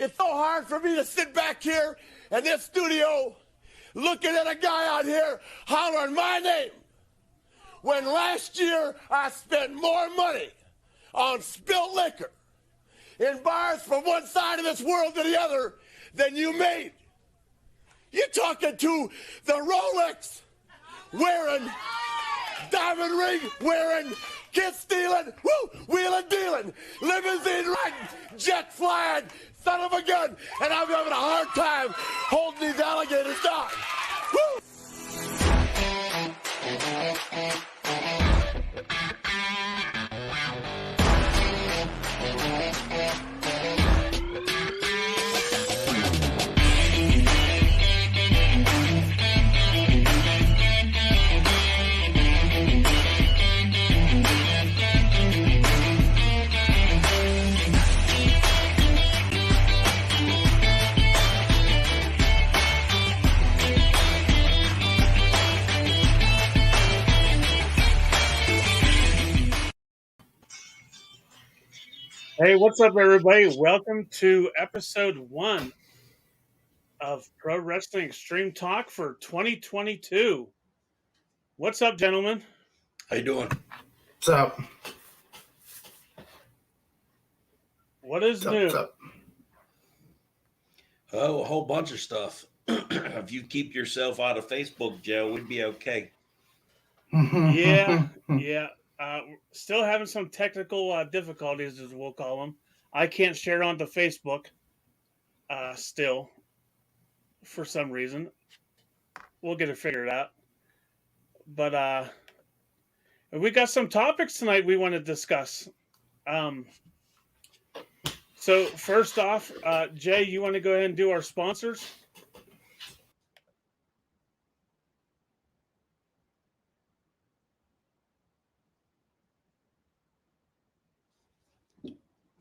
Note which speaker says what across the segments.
Speaker 1: It's so hard for me to sit back here in this studio looking at a guy out here hollering my name when last year I spent more money on spilt liquor in bars from one side of this world to the other than you made. You're talking to the Rolex wearing, diamond ring wearing, kid stealing, wheeling dealing, limousine riding, jet flying, son of a gun, and I'm having a hard time holding these alligators down. Woo!
Speaker 2: Hey, what's up, everybody? Welcome to episode 1 of Pro Wrestling Extreme Talk for 2022. What's up, gentlemen?
Speaker 3: How you doing?
Speaker 4: What's up?
Speaker 2: What is new?
Speaker 4: What's up?
Speaker 3: Oh, a whole bunch of stuff. If you keep yourself out of Facebook, Joe, we'd be okay.
Speaker 2: Yeah. Still having some technical difficulties, as we'll call them. I can't share onto Facebook still for some reason. We'll get it figured out. But we got some topics tonight we want to discuss. So first off, Jay, you want to go ahead and do our sponsors?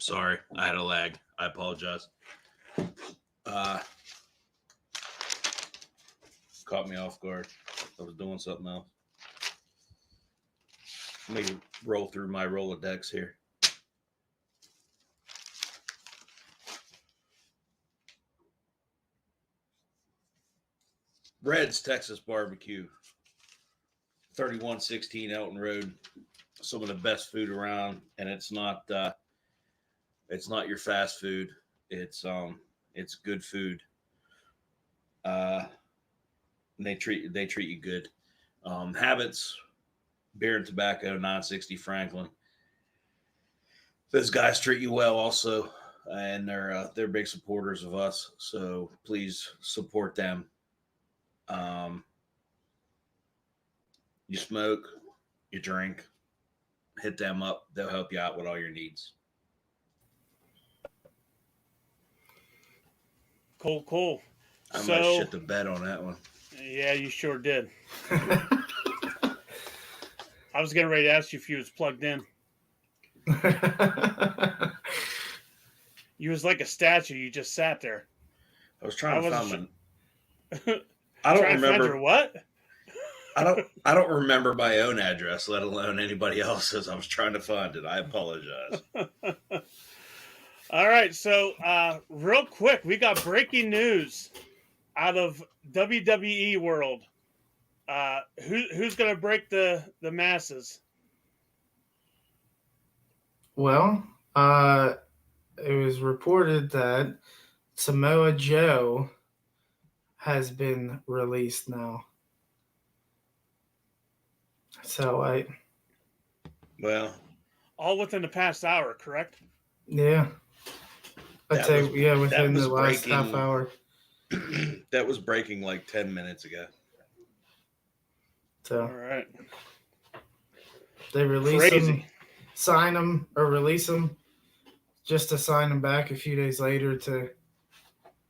Speaker 3: Sorry, I had a lag. I apologize. Caught me off guard. I was doing something else. Let me roll through my Rolodex here. Red's Texas Barbecue, 3116 Elton Road. Some of the best food around, and it's not your fast food. It's good food. And they treat you good. Habits, Beer and Tobacco, 960 Franklin. Those guys treat you well also, and they're big supporters of us. So please support them. You smoke, you drink, hit them up. They'll help you out with all your needs.
Speaker 2: Cool.
Speaker 3: I might shit the bed on that one.
Speaker 2: Yeah, you sure did. I was getting ready to ask you if you was plugged in. You was like a statue. You just sat there.
Speaker 3: I was trying to find
Speaker 2: my...
Speaker 3: I don't remember
Speaker 2: your what?
Speaker 3: I don't remember my own address, let alone anybody else's. I was trying to find it. I apologize.
Speaker 2: All right, so real quick, we got breaking news out of WWE world. Who's going to break the masses?
Speaker 4: Well, it was reported that Samoa Joe has been released now. So
Speaker 3: Well,
Speaker 2: all within the past hour, correct?
Speaker 4: Yeah. I'd say within the last
Speaker 3: breaking,
Speaker 4: half hour.
Speaker 3: That was breaking like 10 minutes ago.
Speaker 4: So
Speaker 2: all right.
Speaker 4: They release him, sign him, or release him just to sign him back a few days later to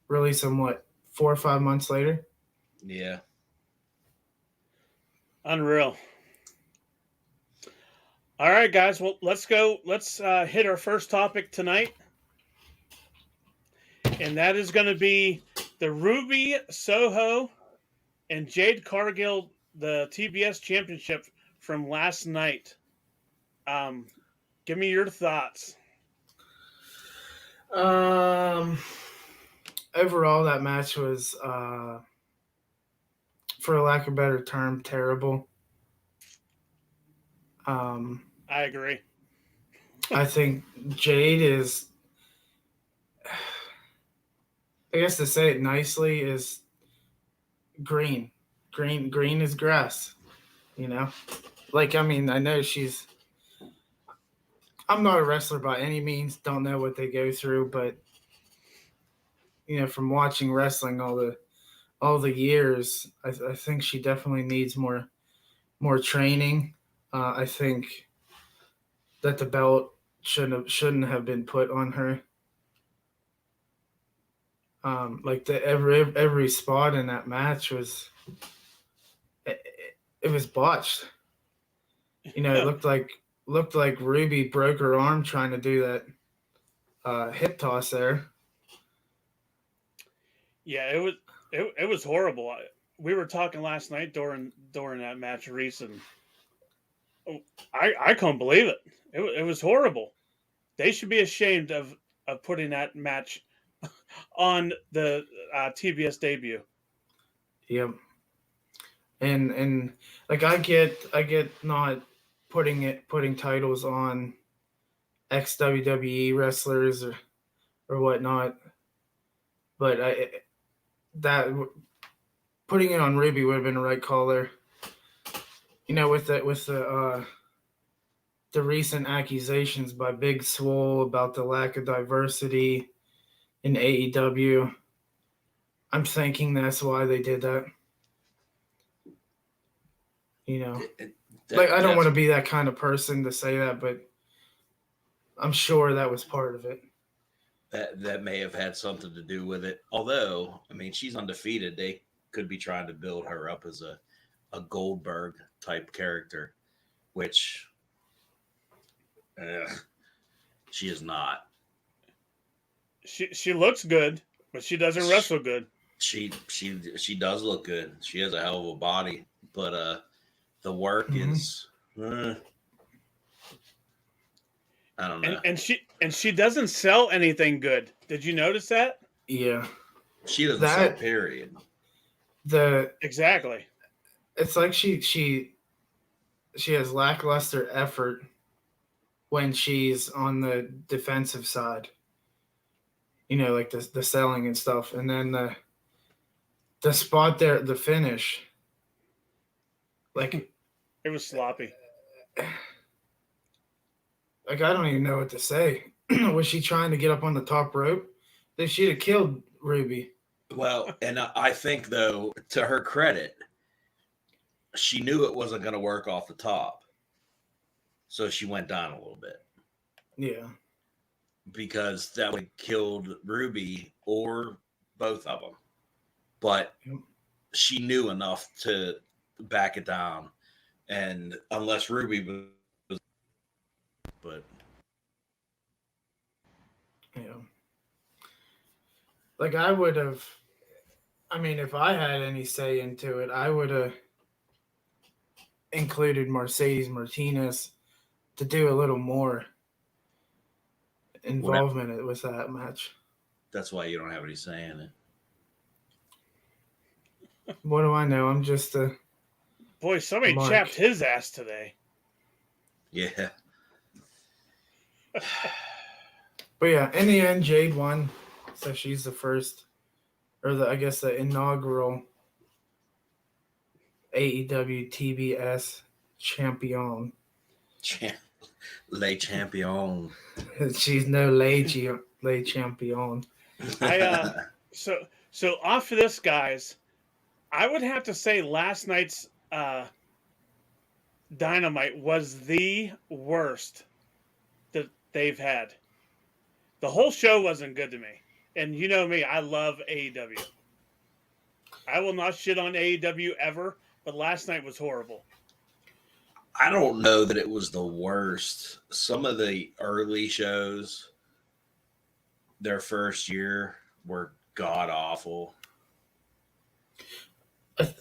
Speaker 4: release him, 4 or 5 months later?
Speaker 3: Yeah.
Speaker 2: Unreal. All right, guys. Well, let's go. Let's hit our first topic tonight. And that is going to be the Ruby Soho and Jade Cargill, the TBS championship from last night. Give me your thoughts.
Speaker 4: overall, that match was, for lack of a better term, terrible.
Speaker 2: I agree.
Speaker 4: I think Jade is, I guess to say it nicely, is green. Green is grass, you know? Like, I mean, I know I'm not a wrestler by any means, don't know what they go through, but, from watching wrestling all the years, I think she definitely needs more training. I think that the belt shouldn't have been put on her. Like every spot in that match was it was botched. It looked like Ruby broke her arm trying to do that hip toss there.
Speaker 2: Yeah, it was horrible. We were talking last night during that match, Reese, and I couldn't believe it. It was horrible. They should be ashamed of putting that match on the TBS debut.
Speaker 4: Yep. And like I get not putting titles on ex WWE wrestlers or whatnot, but that putting it on Ruby would have been the right call there. With the recent accusations by Big Swole about the lack of diversity in AEW, I'm thinking that's why they did that. I don't want to be that kind of person to say that, but I'm sure that was part of it.
Speaker 3: That may have had something to do with it. Although, I mean, she's undefeated. They could be trying to build her up as a Goldberg type character, which she is not.
Speaker 2: She looks good, but she doesn't wrestle good.
Speaker 3: She does look good. She has a hell of a body, but the work is I don't know.
Speaker 2: And she doesn't sell anything good. Did you notice that?
Speaker 4: Yeah.
Speaker 3: She doesn't sell, period.
Speaker 2: Exactly.
Speaker 4: It's like she has lackluster effort when she's on the defensive side. Like the selling and stuff. And then the spot there, the finish, like
Speaker 2: it was sloppy.
Speaker 4: Like, I don't even know what to say. Was she trying to get up on the top rope? Then she'd have killed Ruby.
Speaker 3: Well, and I think, though, to her credit, she knew it wasn't going to work off the top. So she went down a little bit.
Speaker 4: Yeah.
Speaker 3: Because that would have killed Ruby or both of them. But she knew enough to back it down. And unless Ruby was... But...
Speaker 4: Yeah. Like, I would have... I mean, if I had any say into it, I would have included Mercedes Martinez to do a little more involvement with that match.
Speaker 3: That's why you don't have any say in it.
Speaker 4: What do I know? I'm just a...
Speaker 2: Boy, somebody chapped his ass today.
Speaker 3: Yeah.
Speaker 4: But yeah, in the end, Jade won. So she's the first, or the inaugural AEW TBS champion.
Speaker 3: Le champion.
Speaker 4: She's no le champion.
Speaker 2: So off of this, guys, I would have to say last night's Dynamite was the worst that they've had. The whole show wasn't good to me. And you know me, I love AEW. I will not shit on AEW ever, but last night was horrible.
Speaker 3: I don't know that it was the worst. Some of the early shows, their first year, were god awful.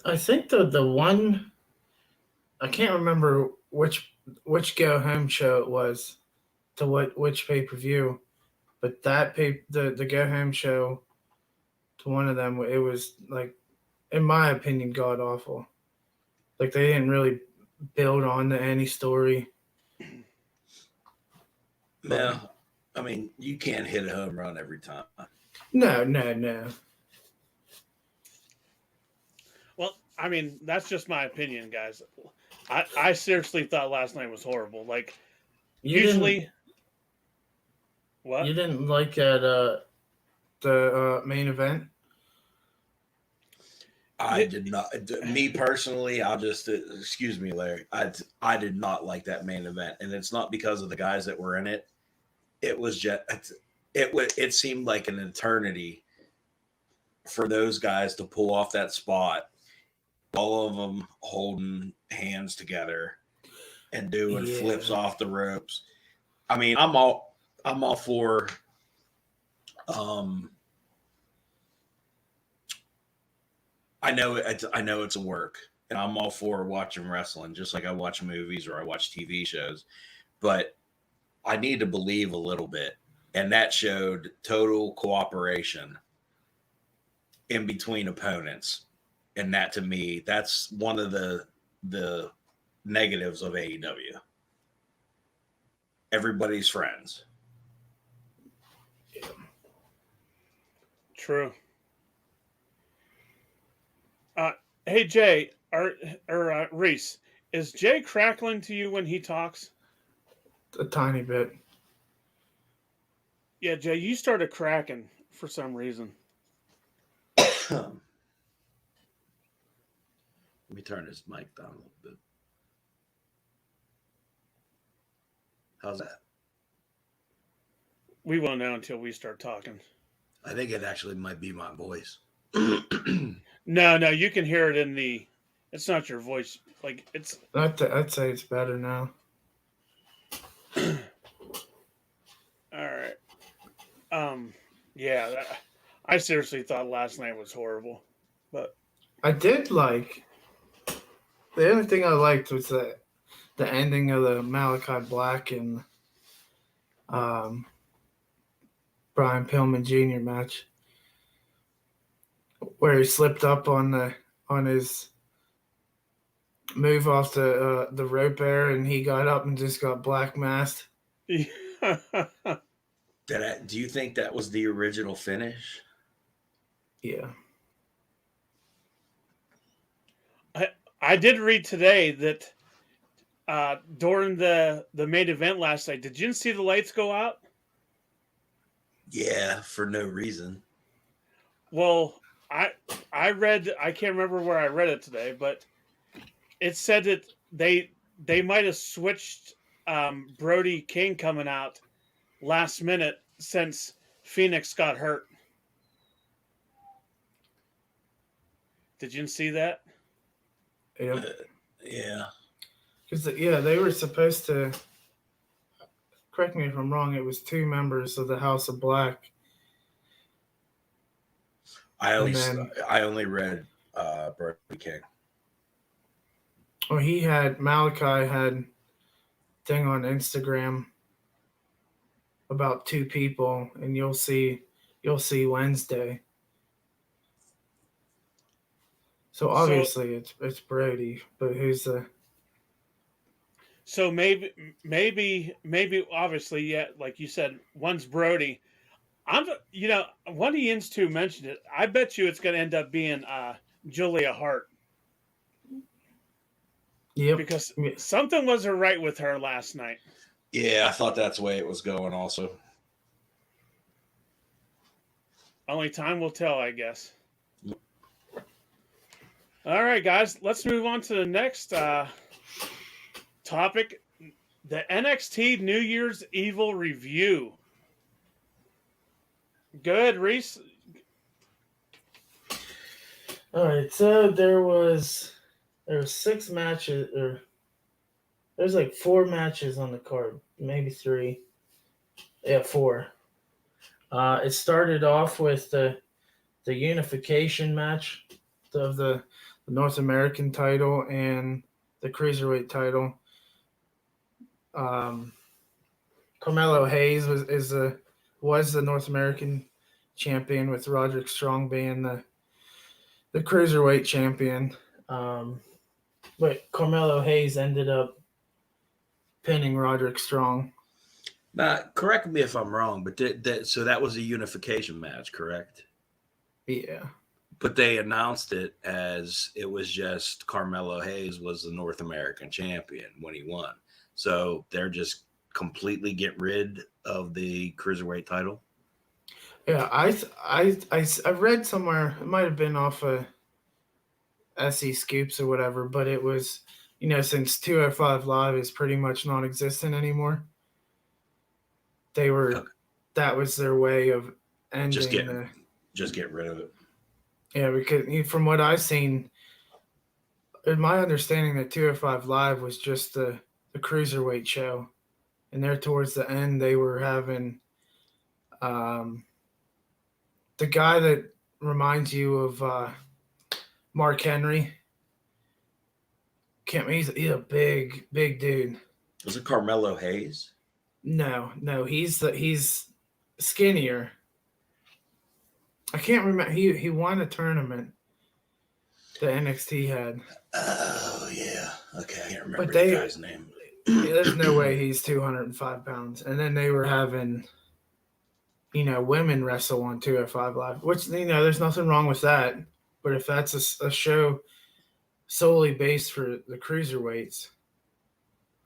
Speaker 4: I think the one, I can't remember which go home show it was to which pay-per-view, but that the go home show to one of them. It was like, in my opinion, god awful. Like they didn't really build on to any story.
Speaker 3: No, I mean you can't hit a home run every time.
Speaker 4: No.
Speaker 2: Well, I mean, that's just my opinion, guys. I seriously thought last night was horrible. Like, usually. What?
Speaker 4: You didn't like the main event?
Speaker 3: I did not. Me personally, I'll just excuse me, Larry. I did not like that main event, and it's not because of the guys that were in it. It was just it seemed like an eternity for those guys to pull off that spot. All of them holding hands together and doing flips off the ropes. I mean, I'm all for I know it's a work, and I'm all for watching wrestling, just like I watch movies or I watch TV shows. But I need to believe a little bit, and that showed total cooperation in between opponents. And that, to me, that's one of the negatives of AEW. Everybody's friends.
Speaker 2: True. Hey Jay, or Reese, is Jay crackling to you when he talks?
Speaker 4: A tiny bit.
Speaker 2: Yeah, Jay, you started cracking for some reason.
Speaker 3: Let me turn this mic down a little bit. How's that?
Speaker 2: We won't know until we start talking.
Speaker 3: I think it actually might be my voice.
Speaker 2: No, you can hear it in the. It's not your voice. Like it's.
Speaker 4: I'd say it's better now.
Speaker 2: All right. Yeah. I seriously thought last night was horrible, but
Speaker 4: I did like. The only thing I liked was the ending of the Malachi Black and Brian Pillman Jr. match, where he slipped up on his move off the rope there, and he got up and just got black masked.
Speaker 3: Do you think that was the original finish?
Speaker 4: Yeah.
Speaker 2: I did read today that during the main event last night, did you see the lights go out?
Speaker 3: Yeah, for no reason.
Speaker 2: Well, I read, I can't remember where I read it today, but it said that they might have switched Brody King coming out last minute since Phoenix got hurt. Did you see that?
Speaker 4: Yeah.
Speaker 3: Yeah.
Speaker 4: Because they were supposed to. Correct me if I'm wrong. It was 2 members of the House of Black.
Speaker 3: I only read Brody King.
Speaker 4: Well, Malachi had thing on Instagram about 2 people, and you'll see Wednesday. So obviously it's Brody, but who's the?
Speaker 2: So maybe obviously, yeah, like you said, one's Brody. One of the ins two mentioned it. I bet you it's going to end up being Julia Hart.
Speaker 4: Yep.
Speaker 2: Because something wasn't right with her last night.
Speaker 3: Yeah, I thought that's the way it was going also.
Speaker 2: Only time will tell, I guess. All right, guys, let's move on to the next topic, the NXT New Year's Evil review. Good, Reese.
Speaker 4: All right, so there was 6 matches, or there's like 4 matches on the card, maybe 3. Yeah, 4. It started off with the unification match of the North American title and the Cruiserweight title. Carmelo Hayes was the North American champion, with Roderick Strong being the cruiserweight champion. But Carmelo Hayes ended up pinning Roderick Strong.
Speaker 3: Now, correct me if I'm wrong, but so that was a unification match, correct?
Speaker 4: Yeah.
Speaker 3: But they announced it as it was just Carmelo Hayes was the North American champion when he won. So they're just completely get rid of the cruiserweight title.
Speaker 4: Yeah, I read somewhere, it might have been off of SE Scoops or whatever, but it was, since 205 Live is pretty much non-existent anymore, that was their way of ending
Speaker 3: just get rid of it.
Speaker 4: Yeah, because from what I've seen, in my understanding, that 205 Live was just the cruiserweight show, and there towards the end they were having the guy that reminds you of Mark Henry. He's a big dude.
Speaker 3: Was it Carmelo Hayes?
Speaker 4: No, he's skinnier. I can't remember. He won a tournament that NXT had.
Speaker 3: Oh yeah, okay. I can't remember
Speaker 4: But
Speaker 3: the guy's name.
Speaker 4: There's no way he's 205 pounds. And then they were having, women wrestle on 205 Live, which, there's nothing wrong with that. But if that's a show solely based for the cruiserweights,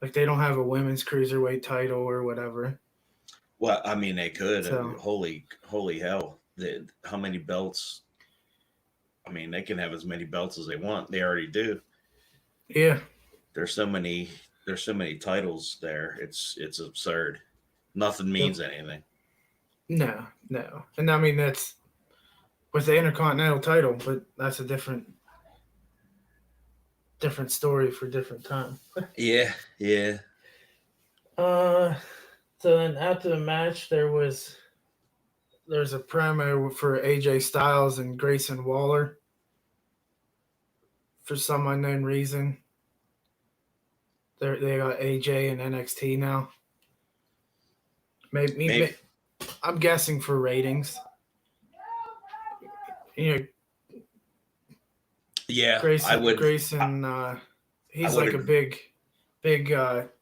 Speaker 4: like they don't have a women's cruiserweight title or whatever.
Speaker 3: Well, I mean, they could.
Speaker 4: So,
Speaker 3: I mean, holy hell. How many belts? I mean, they can have as many belts as they want. They already do.
Speaker 4: Yeah.
Speaker 3: There's so many titles there. It's absurd. Nothing means anything.
Speaker 4: No. And I mean, that's with the Intercontinental title, but that's a different story for different time.
Speaker 3: Yeah.
Speaker 4: So then after the match, there's a promo for AJ Styles and Grayson Waller for some unknown reason. They got AJ in NXT now. Maybe. I'm guessing for ratings.
Speaker 3: Yeah,
Speaker 4: Grayson,
Speaker 3: I would.
Speaker 4: Grayson, he's like a big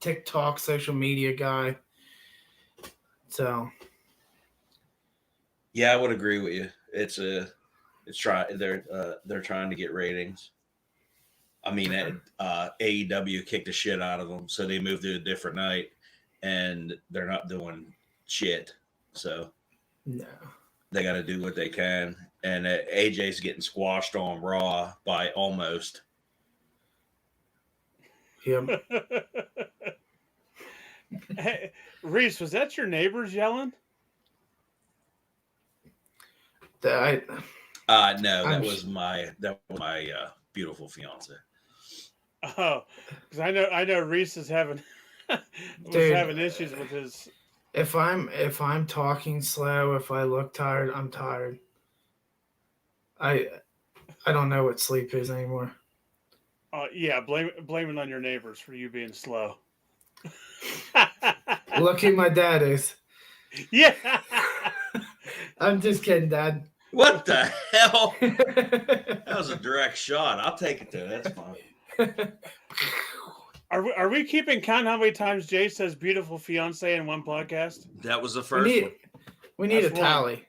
Speaker 4: TikTok social media guy. So.
Speaker 3: Yeah, I would agree with you. They're trying to get ratings. I mean, AEW kicked the shit out of them, so they moved to a different night, and they're not doing shit. So
Speaker 4: no,
Speaker 3: they got to do what they can. And AJ's getting squashed on Raw by almost.
Speaker 4: Yep.
Speaker 2: Hey, Reese, was that your neighbors yelling?
Speaker 3: No, that was my beautiful fiance.
Speaker 2: Oh, because I know Reese is having having issues with his.
Speaker 4: If I'm talking slow, if I look tired, I'm tired. I don't know what sleep is anymore.
Speaker 2: Yeah, blame it on your neighbors for you being slow.
Speaker 4: Look who my dad is.
Speaker 2: Yeah.
Speaker 4: I'm just kidding, Dad.
Speaker 3: What the hell? That was a direct shot. I'll take it too. That's fine.
Speaker 2: Are we keeping count how many times Jay says beautiful fiance in one podcast?
Speaker 3: That was the first one.
Speaker 4: We need a tally.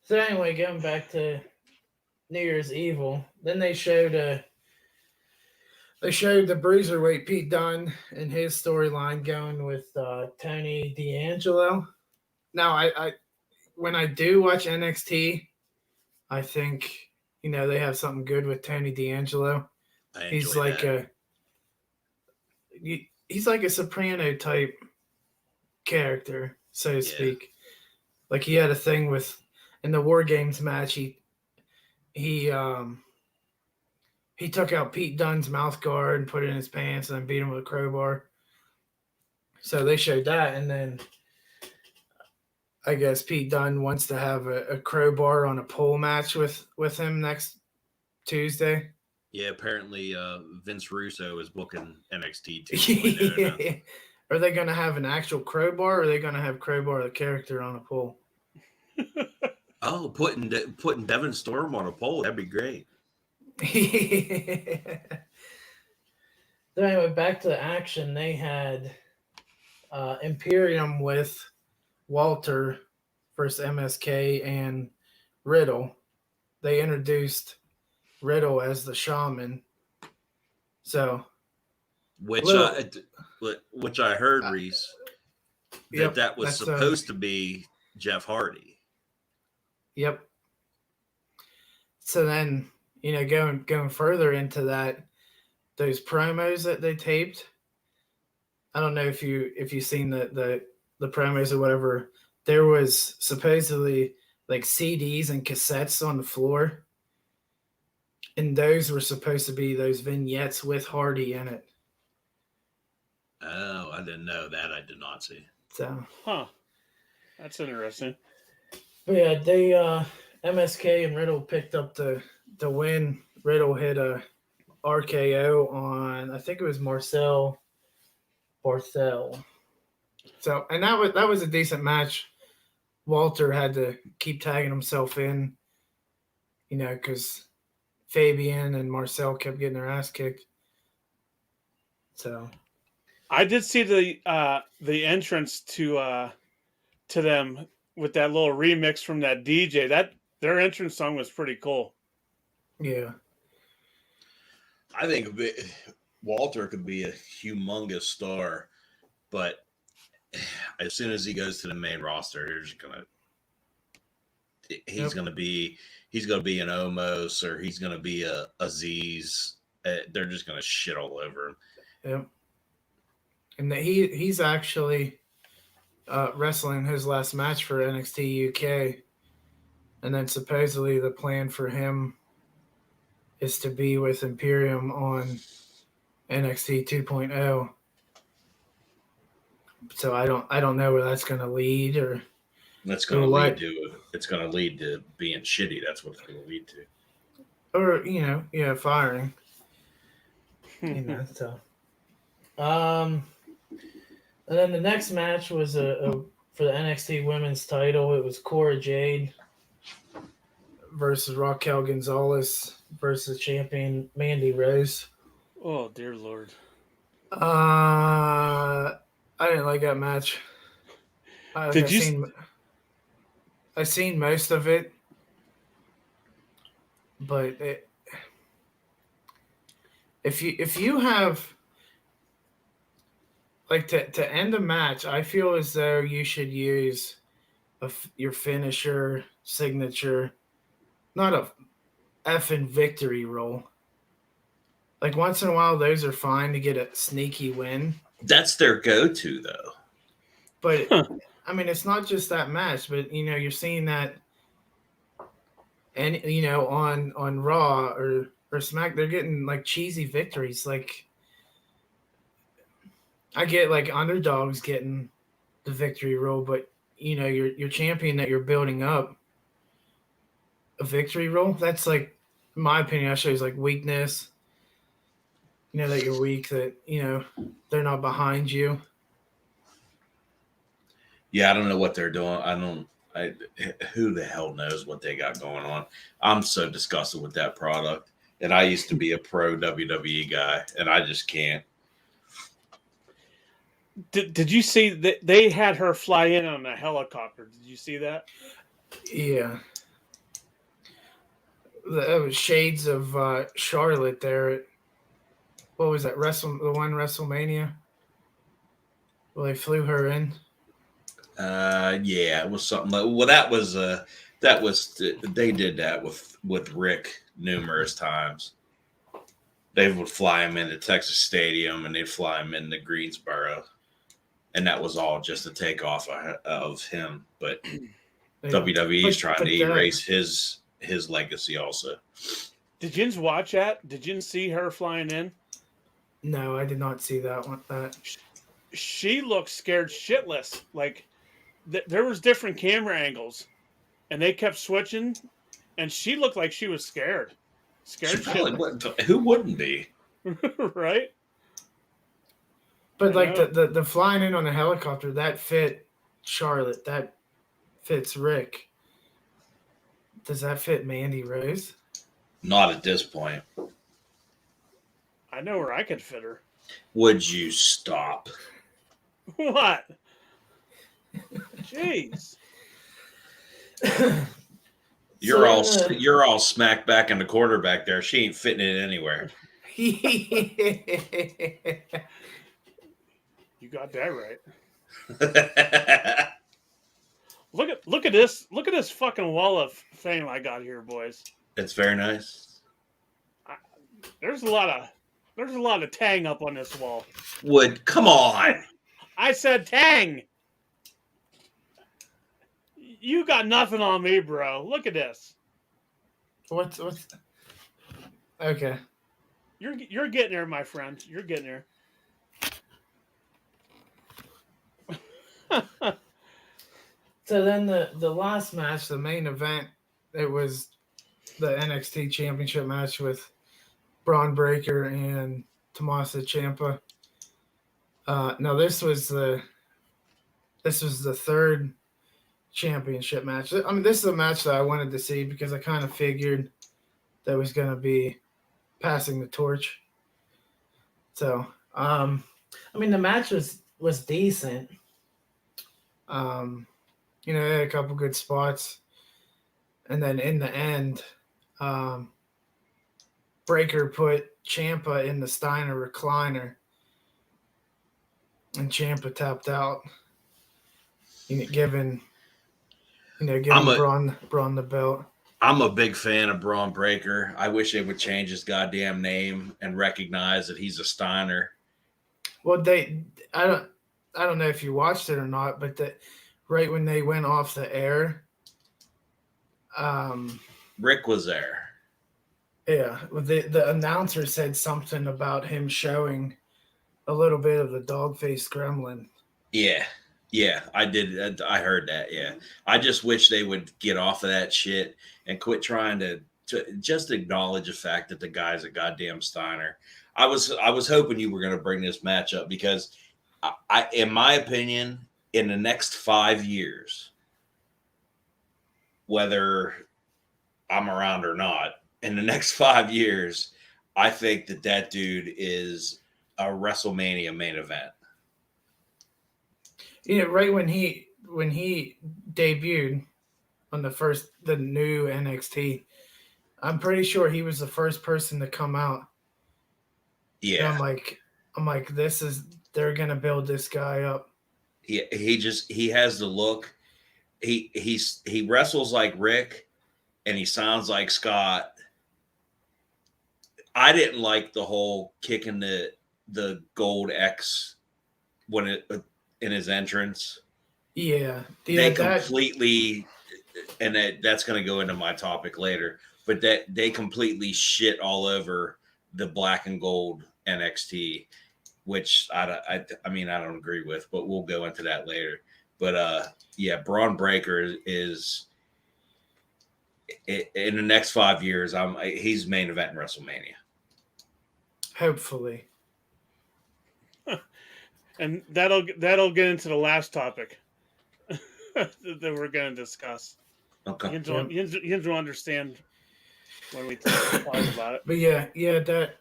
Speaker 4: So anyway, going back to New Year's Evil, then they showed the Bruiserweight Pete Dunne and his storyline going with Tony D'Angelo. Now, I when I do watch NXT, I think they have something good with Tony D'Angelo. He's like a soprano type character, so to speak. Like he had a thing with in the War Games match. He took out Pete Dunne's mouth guard and put it in his pants and then beat him with a crowbar. So they showed that, and then I guess Pete Dunne wants to have a crowbar on a pole match with him next Tuesday.
Speaker 3: Yeah, apparently Vince Russo is booking NXT 2.0 now.
Speaker 4: Are they going to have an actual crowbar, or are they going to have Crowbar the character on a pole?
Speaker 3: Oh, putting Devin Storm on a pole, that'd be great.
Speaker 4: So anyway, back to the action. They had Imperium with Walter versus MSK and Riddle. They introduced Riddle as the shaman. So,
Speaker 3: Which
Speaker 4: little-
Speaker 3: I heard, Reese,
Speaker 4: Yep,
Speaker 3: that was
Speaker 4: that's,
Speaker 3: supposed to be Jeff Hardy.
Speaker 4: Yep. So then, going further into that, those promos that they taped. I don't know if you've seen the promos or whatever. There was supposedly like CDs and cassettes on the floor, and those were supposed to be those vignettes with Hardy in it.
Speaker 3: Oh, I didn't know that. I did not see.
Speaker 4: So,
Speaker 2: that's interesting.
Speaker 4: But yeah, they MSK and Riddle picked up the win. Riddle hit a RKO on, I think it was Marcel Barthel. So, and that was a decent match. Walter had to keep tagging himself in, because Fabian and Marcel kept getting their ass kicked. So,
Speaker 2: I did see the entrance to them with that little remix from that DJ. That their entrance song was pretty cool.
Speaker 4: Yeah.
Speaker 3: I think Walter could be a humongous star, but as soon as he goes to the main roster, he's gonna be an Omos, or he's gonna be a Aziz. They're just gonna shit all over him.
Speaker 4: Yep. And he's actually wrestling his last match for NXT UK, and then supposedly the plan for him is to be with Imperium on NXT 2.0. So I don't know where that's going to lead, or
Speaker 3: that's going to lead to. It's going to lead to being shitty. That's what it's going to lead to.
Speaker 4: Or firing. So. And then the next match was for the NXT Women's title. It was Cora Jade versus Raquel Gonzalez versus champion Mandy Rose.
Speaker 2: Oh, dear Lord.
Speaker 4: I didn't like that match.
Speaker 2: Did you?
Speaker 4: I've seen most of it, but if you have like to end a match, I feel as though you should use your finisher, signature, not a effing victory roll. Like once in a while, those are fine to get a sneaky win.
Speaker 3: That's their go-to, though.
Speaker 4: But I mean, it's not just that match. But you're seeing that, and on Raw or Smack, they're getting like cheesy victories. Like I get like underdogs getting the victory roll, but your champion that you're building up, a victory roll. That's like, in my opinion, that shows like weakness. That you're weak, that, they're not behind you.
Speaker 3: Yeah, I don't know what they're doing. Who the hell knows what they got going on? I'm so disgusted with that product. And I used to be a pro WWE guy, and I just can't.
Speaker 2: Did you see that they had her fly in on a helicopter? Did you see that?
Speaker 4: Yeah. That was shades of Charlotte there. What was that? The one WrestleMania? Well, they flew her in.
Speaker 3: Yeah, it was something like. Well, they did that with Rick numerous times. They would fly him into Texas Stadium, and they'd fly him into Greensboro, and that was all just a takeoff of him. But WWE is trying to erase his legacy also.
Speaker 2: Did you watch that? Did you see her flying in?
Speaker 4: No, I did not see that one.
Speaker 2: She looked scared shitless. Like there was different camera angles, and they kept switching, and she looked like she was scared.
Speaker 3: Who wouldn't be?
Speaker 2: Right?
Speaker 4: But like the flying in on the helicopter, that fit Charlotte. That fits Rick. Does that fit Mandy Rose?
Speaker 3: Not at this point.
Speaker 2: I know where I could fit her.
Speaker 3: Would you stop?
Speaker 2: What? Jeez.
Speaker 3: You're all smacked back in the quarterback there. She ain't fitting it anywhere.
Speaker 2: You got that right. Look at this fucking wall of fame I got here, boys.
Speaker 3: It's very nice.
Speaker 2: There's a lot of tang up on this wall.
Speaker 3: Come on.
Speaker 2: I said tang. You got nothing on me, bro. Look at this.
Speaker 4: What's okay?
Speaker 2: You're getting there, my friend. You're getting there.
Speaker 4: So then the last match, the main event, it was the NXT Championship match with Braun Breaker and Tommaso Ciampa. Now this was the third championship match. I mean, this is a match that I wanted to see because I kind of figured that was going to be passing the torch. So, I mean, the match was decent. They had a couple good spots. And then in the end, Breaker put Ciampa in the Steiner recliner. And Ciampa tapped out. Giving Braun the belt.
Speaker 3: I'm a big fan of Braun Breaker. I wish they would change his goddamn name and recognize that he's a Steiner.
Speaker 4: Well, I don't know if you watched it or not, but right when they went off the air,
Speaker 3: Rick was there.
Speaker 4: Yeah, the announcer said something about him showing a little bit of the dog-faced gremlin.
Speaker 3: Yeah, I did. I heard that. Yeah, I just wish they would get off of that shit and quit trying to just acknowledge the fact that the guy's a goddamn Steiner. I was hoping you were going to bring this match up because I, in my opinion, in the next 5 years, whether I'm around or not, in the next 5 years, I think that dude is a WrestleMania main event.
Speaker 4: Right when he debuted on the new NXT, I'm pretty sure he was the first person to come out.
Speaker 3: Yeah,
Speaker 4: and I'm like, they're gonna build this guy up.
Speaker 3: He has the look. He wrestles like Rick, and he sounds like Scott. I didn't like the whole kicking the gold X when in his entrance.
Speaker 4: Yeah,
Speaker 3: they completely, and that's going to go into my topic later. But that they completely shit all over the black and gold NXT, which I mean I don't agree with, but we'll go into that later. But yeah, Braun Breaker is in the next 5 years. He's main event in WrestleMania.
Speaker 4: Hopefully.
Speaker 2: And that'll get into the last topic that we're going to discuss.
Speaker 3: Okay.
Speaker 2: You will understand when we talk about it.
Speaker 4: But yeah, that.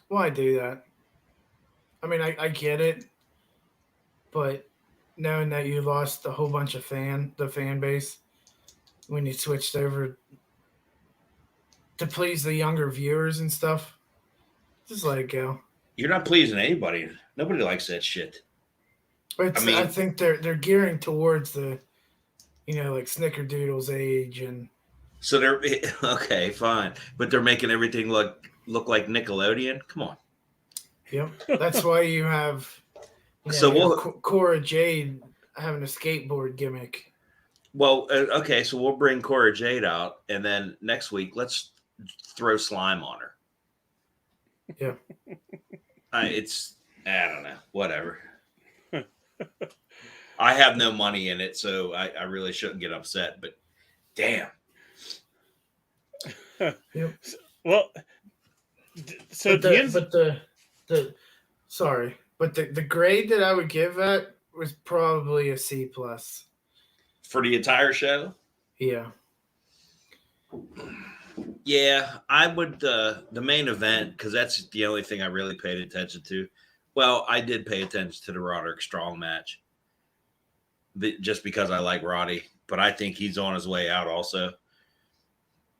Speaker 4: Why do that? I mean, I get it, but knowing that you lost a whole bunch of the fan base when you switched over to please the younger viewers and stuff, just let it go.
Speaker 3: You're not pleasing anybody. Nobody likes that shit.
Speaker 4: I think they're gearing towards the, like Snickerdoodle's age, and
Speaker 3: so they're okay, fine, but they're making everything look like Nickelodeon. Come on.
Speaker 4: Yep, that's why you have. Cora Jade having a skateboard gimmick.
Speaker 3: Well, okay, so we'll bring Cora Jade out, and then next week let's throw slime on her.
Speaker 4: Yeah.
Speaker 3: I don't know, whatever. I have no money in it, so I really shouldn't get upset. But damn.
Speaker 4: Yep.
Speaker 2: Well, so
Speaker 4: the grade that I would give that was probably a C+.
Speaker 3: For the entire show?
Speaker 4: Yeah.
Speaker 3: Yeah, I would. The main event, because that's the only thing I really paid attention to. Well, I did pay attention to the Roderick Strong match, just because I like Roddy. But I think he's on his way out also,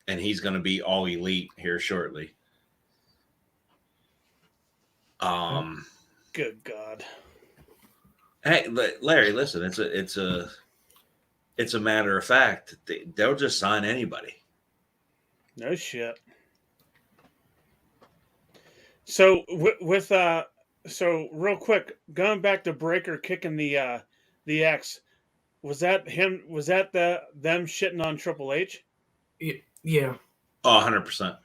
Speaker 3: and he's going to be all elite here shortly.
Speaker 2: Good God.
Speaker 3: Hey, Larry, listen, it's a matter of fact. They'll just sign anybody.
Speaker 2: No shit. So so real quick, going back to Breaker kicking the X, was that him? Was that them shitting on Triple H?
Speaker 4: Yeah.
Speaker 3: Oh, 100%.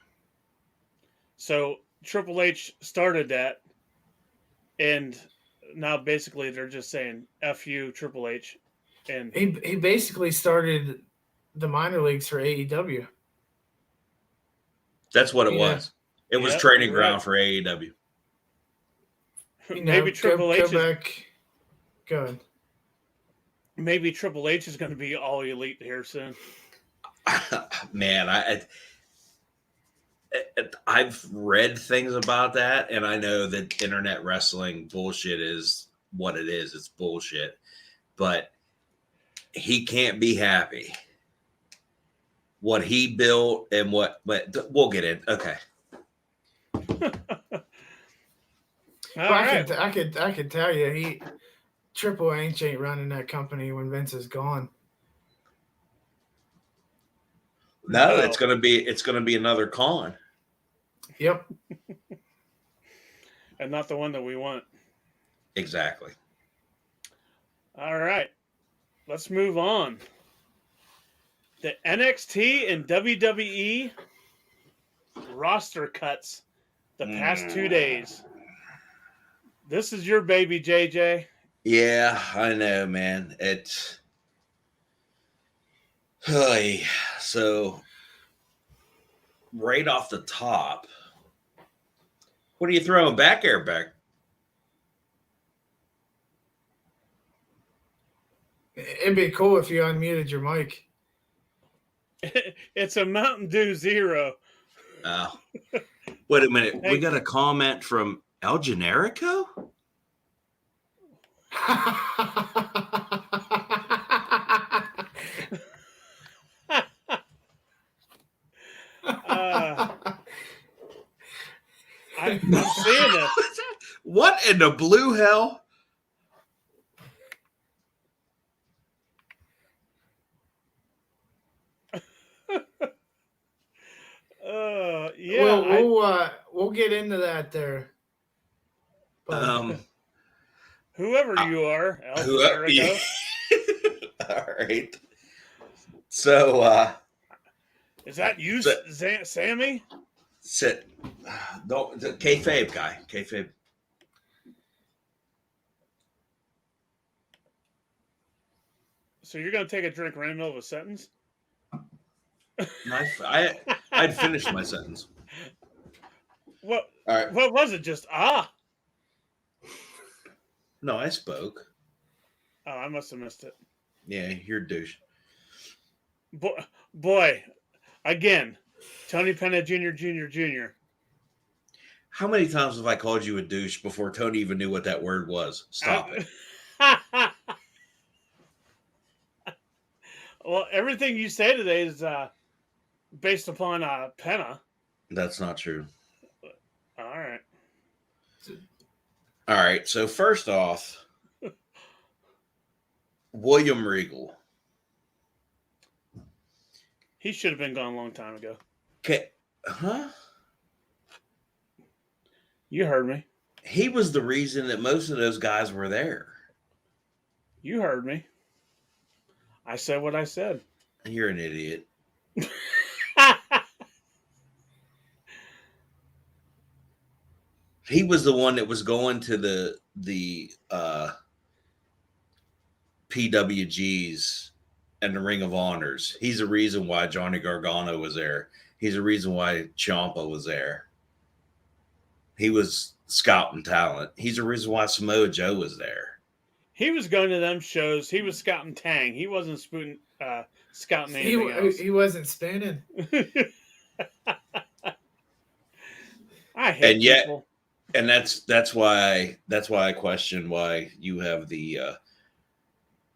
Speaker 2: So Triple H started that, and now basically they're just saying "F you, Triple H," and
Speaker 4: he basically started the minor leagues for AEW.
Speaker 3: That's what it was. It was training ground for AEW.
Speaker 2: Maybe Triple H
Speaker 4: Go ahead.
Speaker 2: Maybe Triple H is going to be all elite here soon.
Speaker 3: Man, I've read things about that, and I know that internet wrestling bullshit is what it is. It's bullshit. But he can't be happy. What he built and but we'll get in. Okay.
Speaker 4: I could tell you Triple H ain't running that company when Vince is gone.
Speaker 3: No, it's gonna be another con.
Speaker 4: Yep.
Speaker 2: And not the one that we want.
Speaker 3: Exactly.
Speaker 2: All right. Let's move on. The NXT and WWE roster cuts the past 2 days. This is your baby, JJ.
Speaker 3: Yeah, I know, man. It's so right off the top. What are you throwing back there, back?
Speaker 4: It'd be cool if you unmuted your mic.
Speaker 2: It's a Mountain Dew Zero.
Speaker 3: Oh. Wait a minute. We got a comment from El Generico?
Speaker 2: I'm seeing it.
Speaker 3: What in the blue hell?
Speaker 2: Yeah.
Speaker 4: We'll get into that there.
Speaker 3: But,
Speaker 2: whoever you are, whoever,
Speaker 3: yeah. All right. So,
Speaker 2: is that you, Sammy?
Speaker 3: Sit. Don't the kayfabe guy. Kayfabe.
Speaker 2: So you're gonna take a drink right in the middle of a sentence?
Speaker 3: I'd finished my sentence.
Speaker 2: What?
Speaker 3: All right.
Speaker 2: What was it? Just
Speaker 3: No, I spoke.
Speaker 2: Oh, I must have missed it.
Speaker 3: Yeah, you're a douche.
Speaker 2: Boy, again, Tony Penna Jr.
Speaker 3: How many times have I called you a douche before Tony even knew what that word was? Stop it.
Speaker 2: Well, everything you say today is based upon Penna.
Speaker 3: That's not true.
Speaker 2: All right.
Speaker 3: All right. So first off, William Regal.
Speaker 2: He should have been gone a long time ago.
Speaker 3: Okay. Huh?
Speaker 2: You heard me.
Speaker 3: He was the reason that most of those guys were there.
Speaker 2: You heard me. I said what I said.
Speaker 3: You're an idiot. He was the one that was going to the PWGs and the Ring of Honors. He's the reason why Johnny Gargano was there. He's the reason why Ciampa was there. He was scouting talent. He's the reason why Samoa Joe was there.
Speaker 2: He was going to them shows. He was scouting Tang. He wasn't scouting anything else.
Speaker 4: He wasn't spinning.
Speaker 2: I hate people.
Speaker 3: And that's why I question why you have the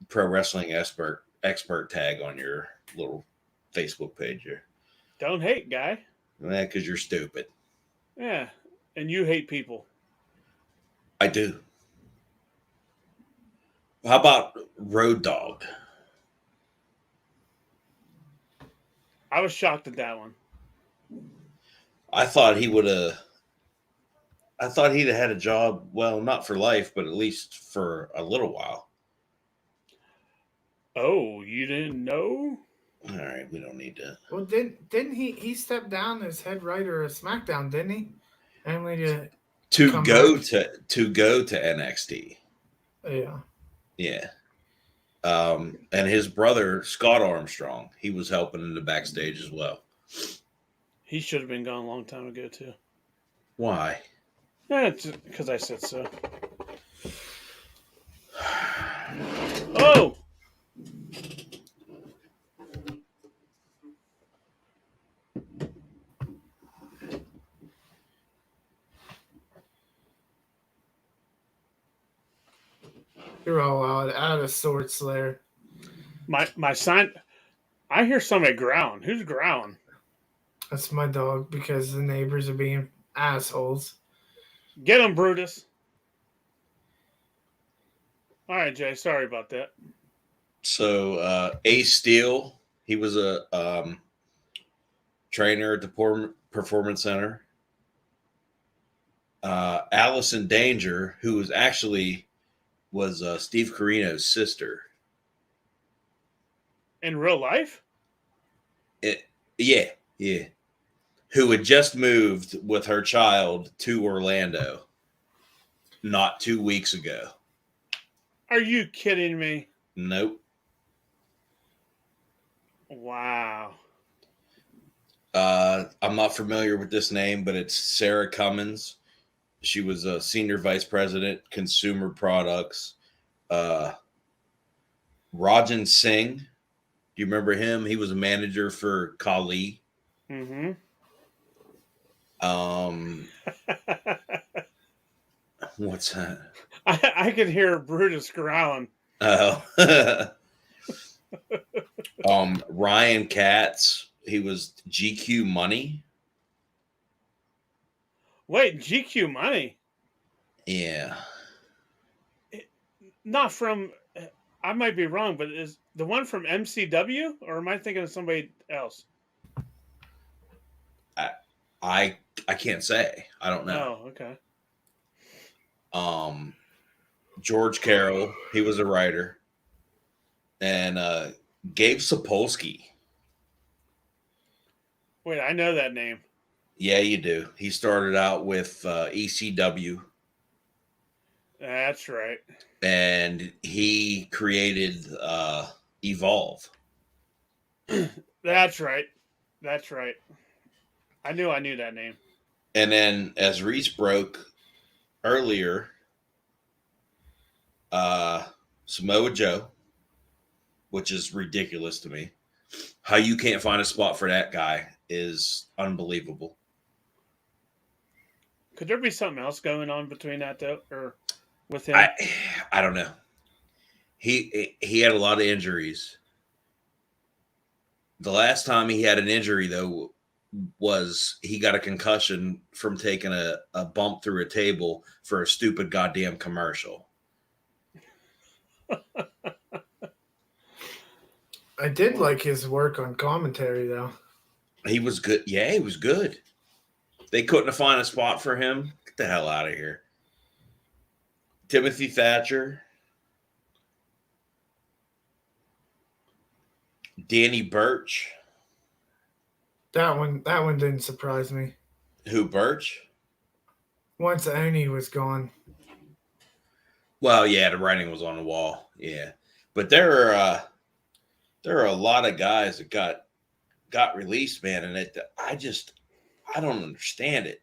Speaker 3: pro wrestling expert tag on your little Facebook page here.
Speaker 2: Don't hate, guy.
Speaker 3: Yeah, because you're stupid.
Speaker 2: Yeah, and you hate people.
Speaker 3: I do. How about Road Dogg?
Speaker 2: I was shocked at that one.
Speaker 3: I thought he'd have had a job, well, not for life, but at least for a little while.
Speaker 2: Oh, you didn't know?
Speaker 3: All right, we don't need to.
Speaker 4: Well, didn't he stepped down as head writer of SmackDown, didn't he? Only
Speaker 3: to go to NXT.
Speaker 4: Yeah.
Speaker 3: Yeah. And his brother Scott Armstrong, he was helping in the backstage as well.
Speaker 2: He should have been gone a long time ago too.
Speaker 3: Why?
Speaker 2: Yeah, because I said so. Oh.
Speaker 4: You're all out of sorts there.
Speaker 2: My sign. I hear somebody growling. Who's growling?
Speaker 4: That's my dog because the neighbors are being assholes.
Speaker 2: Get him, Brutus. All right, Jay. Sorry about that.
Speaker 3: So Ace Steel, he was a trainer at the Performance Center. Allison Danger, who was Steve Corino's sister.
Speaker 2: In real life?
Speaker 3: Yeah. Who had just moved with her child to Orlando not 2 weeks ago.
Speaker 2: Are you kidding me?
Speaker 3: Nope.
Speaker 2: Wow.
Speaker 3: I'm not familiar with this name, but it's Sarah Cummins. She was a senior vice president, consumer products. Rajan Singh. Do you remember him? He was a manager for Kali.
Speaker 2: Mm-hmm.
Speaker 3: What's that?
Speaker 2: I could hear Brutus growling.
Speaker 3: Oh. Ryan Katz. He was GQ Money.
Speaker 2: Wait, GQ Money?
Speaker 3: Yeah.
Speaker 2: Not from... I might be wrong, but is the one from MCW? Or am I thinking of somebody else?
Speaker 3: I can't say. I don't know.
Speaker 2: Oh, okay.
Speaker 3: George Carroll, he was a writer. And Gabe Sapolsky.
Speaker 2: Wait, I know that name.
Speaker 3: Yeah, you do. He started out with ECW.
Speaker 2: That's right.
Speaker 3: And he created Evolve.
Speaker 2: That's right. I knew that name.
Speaker 3: And then, as Reese broke earlier, Samoa Joe, which is ridiculous to me. How you can't find a spot for that guy is unbelievable.
Speaker 2: Could there be something else going on between that, though, or with him?
Speaker 3: I don't know. He had a lot of injuries. The last time he had an injury, though, was he got a concussion from taking a bump through a table for a stupid goddamn commercial.
Speaker 4: I did like his work on commentary, though.
Speaker 3: He was good. Yeah, he was good. They couldn't find a spot for him. Get the hell out of here. Timothy Thatcher. Danny Burch.
Speaker 4: That one didn't surprise me.
Speaker 3: Who, Burch?
Speaker 4: Once Oni was gone.
Speaker 3: Well, yeah, the writing was on the wall. Yeah. But there are a lot of guys that got released, man, and I don't understand it.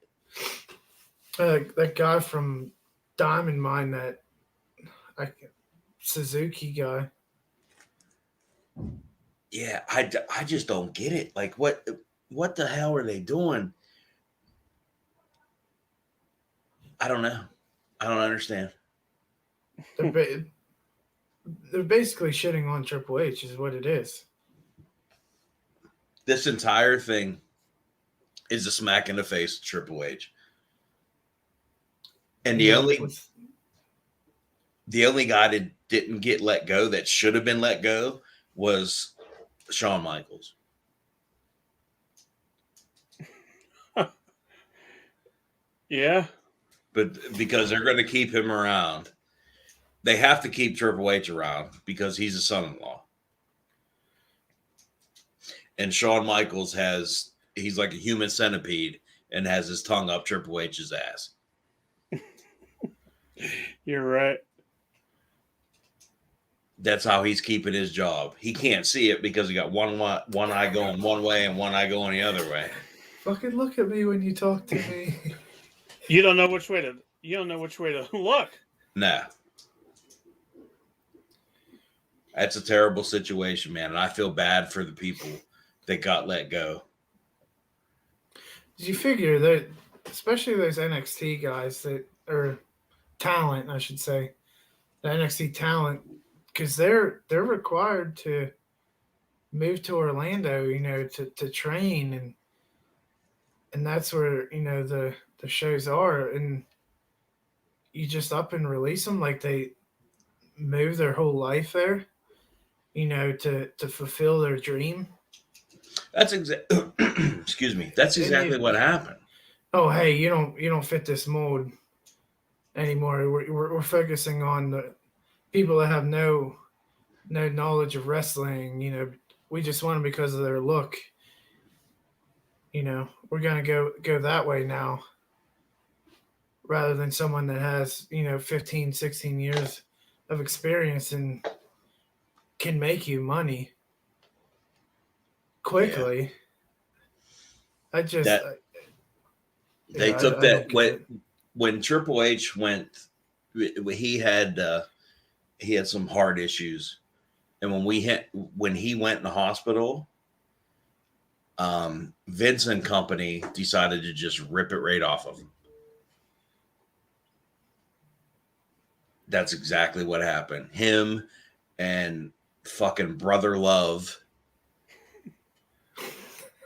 Speaker 4: That guy from Diamond Mine that Suzuki guy.
Speaker 3: Yeah, I just don't get it. Like, what the hell are they doing? I don't know. I don't understand.
Speaker 4: They're basically shitting on Triple H, is what it is.
Speaker 3: This entire thing is a smack in the face of Triple H. And the only guy that didn't get let go that should have been let go was Shawn Michaels.
Speaker 2: Yeah.
Speaker 3: But because they're going to keep him around, they have to keep Triple H around because he's a son-in-law. And Shawn Michaels he's like a human centipede and has his tongue up Triple H's ass.
Speaker 2: You're right.
Speaker 3: That's how he's keeping his job. He can't see it because he got one eye going one way and one eye going the other way.
Speaker 4: Fucking look at me when you talk to me.
Speaker 2: You don't know which way to look.
Speaker 3: Nah. That's a terrible situation, man. And I feel bad for the people that got let go.
Speaker 4: You figure that, especially those NXT guys that are talent, I should say, the NXT talent, because they're required to move to Orlando, to train, and that's where the shows are, and you just up and release them like they move their whole life there, to fulfill their dream.
Speaker 3: That's excuse me. That's exactly what happened.
Speaker 4: Oh, hey, you don't fit this mold anymore. We're focusing on the people that have no knowledge of wrestling. We just want them because of their look. We're gonna go that way now, rather than someone that has 15, 16 years of experience and can make you money quickly. Yeah.
Speaker 3: They took that when Triple H went. He had some heart issues, and when he went in the hospital, Vince and company decided to just rip it right off of him. That's exactly what happened. Him and fucking Brother Love.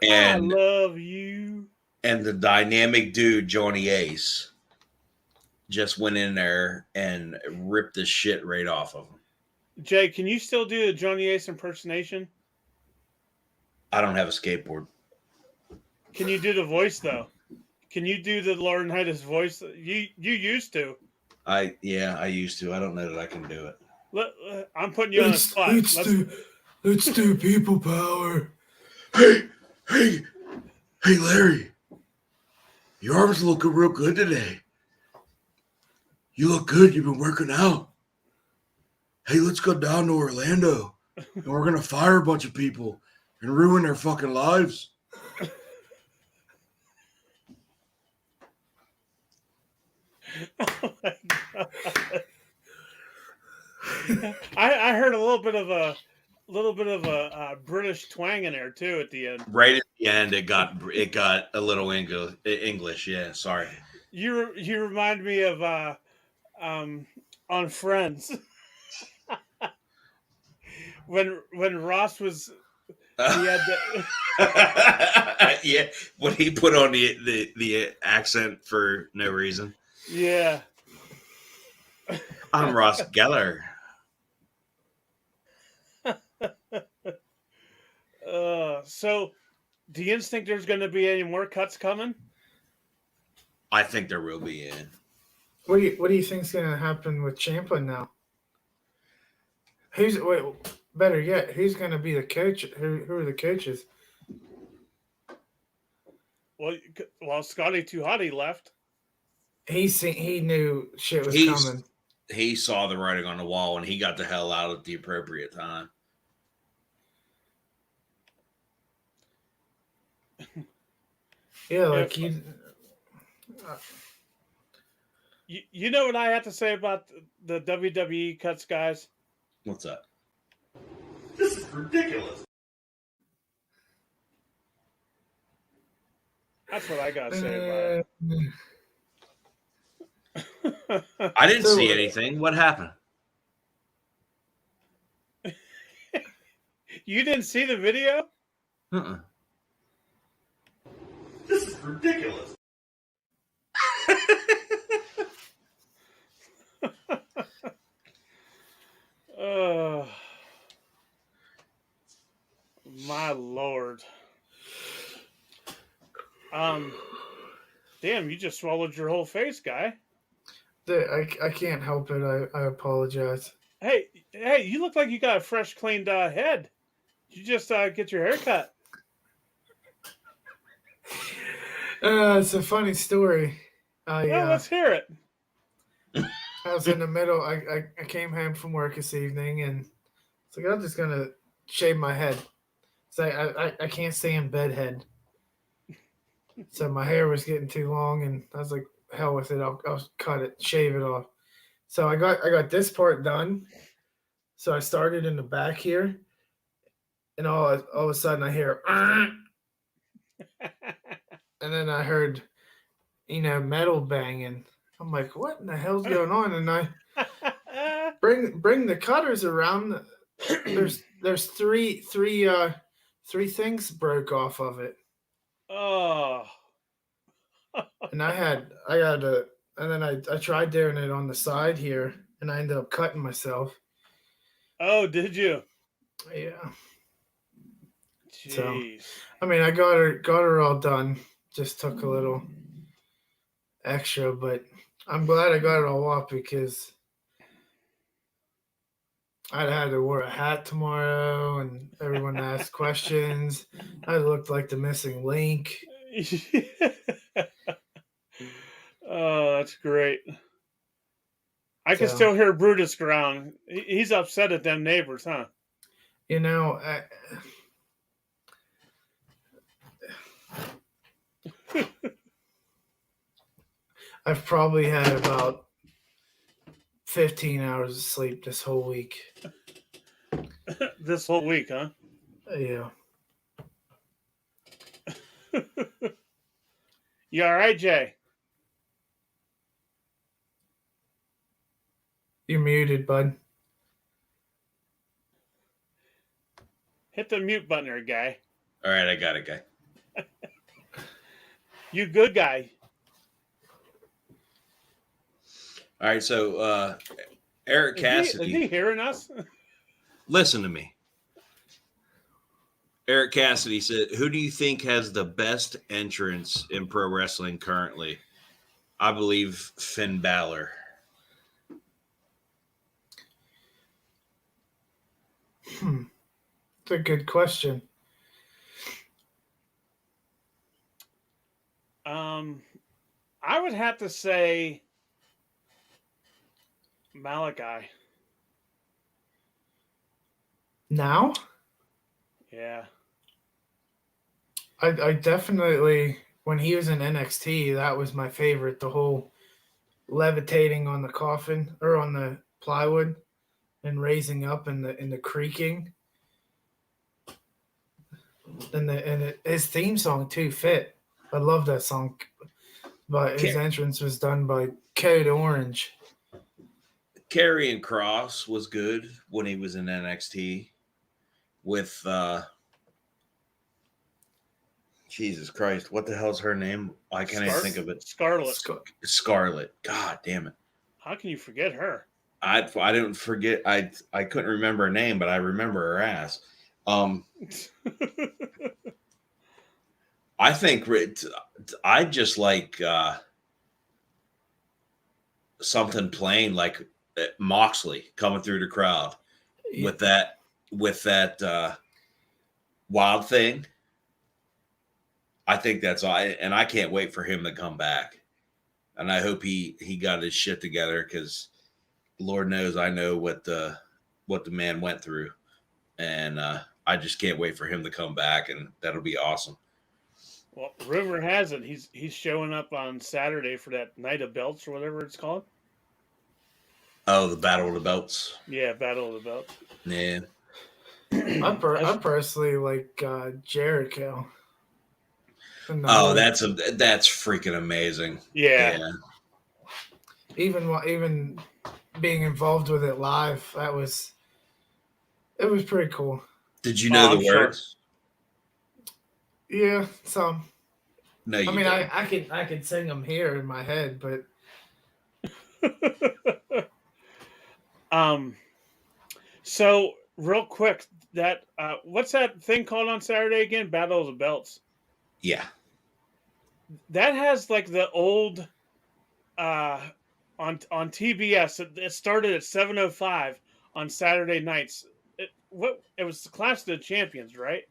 Speaker 3: And
Speaker 2: I love you.
Speaker 3: And the dynamic dude, Johnny Ace, just went in there and ripped the shit right off of him.
Speaker 2: Jay, can you still do the Johnny Ace impersonation?
Speaker 3: I don't have a skateboard.
Speaker 2: Can you do the voice, though? Can you do the Lauren Hidas voice? You used to.
Speaker 3: I used to. I don't know that I can do it.
Speaker 2: I'm putting you on the spot.
Speaker 4: Let's do people power.
Speaker 3: Hey, Larry. Your arms looking real good today. You look good. You've been working out. Hey, let's go down to Orlando. And we're going to fire a bunch of people and ruin their fucking lives.
Speaker 2: Oh my God. I heard a little bit of a British twang in there too at the end.
Speaker 3: Right at the end, it got a little English. Yeah, sorry.
Speaker 2: You remind me of on Friends when Ross was he had
Speaker 3: yeah, when he put on the accent for no reason.
Speaker 2: Yeah.
Speaker 3: I'm Ross Geller.
Speaker 2: So, do you think there's going to be any more cuts coming?
Speaker 3: I think there will be. Yeah.
Speaker 4: What do you think's going to happen with Ciampa now? Better yet, who's going to be the coach? Who are the coaches?
Speaker 2: Well, Scotty Too Hotty left.
Speaker 4: He knew shit was coming.
Speaker 3: He saw the writing on the wall, and he got the hell out at the appropriate time.
Speaker 4: Yeah, like
Speaker 2: you know what I have to say about the WWE cuts, guys?
Speaker 3: What's that?
Speaker 1: This is ridiculous.
Speaker 2: That's what I gotta say about it.
Speaker 3: I didn't see anything. What happened?
Speaker 2: You didn't see the video?
Speaker 1: This is ridiculous.
Speaker 2: My Lord. Damn, you just swallowed your whole face, guy.
Speaker 4: I can't help it. I apologize.
Speaker 2: Hey, you look like you got a fresh, cleaned head. Did you just get your hair cut?
Speaker 4: It's a funny story.
Speaker 2: Let's hear it.
Speaker 4: I was in the middle. I came home from work this evening, and it's like I'm just gonna shave my head. So I can't stand bedhead. So my hair was getting too long, and I was like, hell with it. I'll cut it, shave it off. So I got this part done. So I started in the back here, and all of a sudden I hear, and then I heard, metal banging. I'm like, what in the hell's going on? And I bring the cutters around. There's three things broke off of it.
Speaker 2: Oh.
Speaker 4: And and then I tried doing it on the side here, and I ended up cutting myself.
Speaker 2: Oh, did you?
Speaker 4: Yeah.
Speaker 2: Jeez.
Speaker 4: So, I mean, I got her all done. Just took a little extra, but I'm glad I got it all off because I'd had to wear a hat tomorrow, and everyone asked questions. I looked like the missing link.
Speaker 2: Oh, that's great. I can still hear Brutus ground. He's upset at them neighbors, huh?
Speaker 4: I've probably had about 15 hours of sleep this whole week.
Speaker 2: This whole week, huh?
Speaker 4: Yeah.
Speaker 2: You all right, Jay?
Speaker 4: You're muted, bud.
Speaker 2: Hit the mute button there, guy.
Speaker 3: All right, I got it, guy.
Speaker 2: You good guy.
Speaker 3: All right, so Eric Cassidy.
Speaker 2: Is he hearing us?
Speaker 3: Listen to me. Eric Cassidy said, who do you think has the best entrance in pro wrestling currently? I believe Finn Balor.
Speaker 4: It's a good question.
Speaker 2: I would have to say Malachi.
Speaker 4: Now?
Speaker 2: Yeah.
Speaker 4: I definitely, when he was in NXT, that was my favorite. The whole levitating on the coffin or on the plywood and raising up and the creaking. And his theme song too fit. I love that song. But his entrance was done by Code Orange.
Speaker 3: Karrion Kross was good when he was in NXT with Jesus Christ, what the hell's her name? I can't even think of it.
Speaker 2: Scarlett.
Speaker 3: God damn it.
Speaker 2: How can you forget her?
Speaker 3: I didn't forget. I couldn't remember her name, but I remember her ass. I think I just like something plain like Moxley coming through the crowd with that wild thing. I think that's all, and I can't wait for him to come back. And I hope he got his shit together because Lord knows I know what the man went through, and I just can't wait for him to come back, and that'll be awesome.
Speaker 2: Well, rumor has it he's showing up on Saturday for that Night of Belts or whatever it's called.
Speaker 3: Oh, the Battle of the Belts.
Speaker 2: Yeah, Battle of the Belts.
Speaker 3: Yeah.
Speaker 4: I personally like Jericho.
Speaker 3: Oh, that's freaking amazing.
Speaker 2: Yeah.
Speaker 4: Even being involved with it live, it was pretty cool.
Speaker 3: Did you know the words?
Speaker 4: Yeah, some.
Speaker 3: No, you
Speaker 4: I mean,
Speaker 3: didn't.
Speaker 4: I could sing them here in my head, but
Speaker 2: So real quick, that what's that thing called on Saturday again? Battle of the Belts.
Speaker 3: Yeah.
Speaker 2: That has like the old on TBS. It started at 7:05 on Saturday nights. It was the Clash of the Champions, right?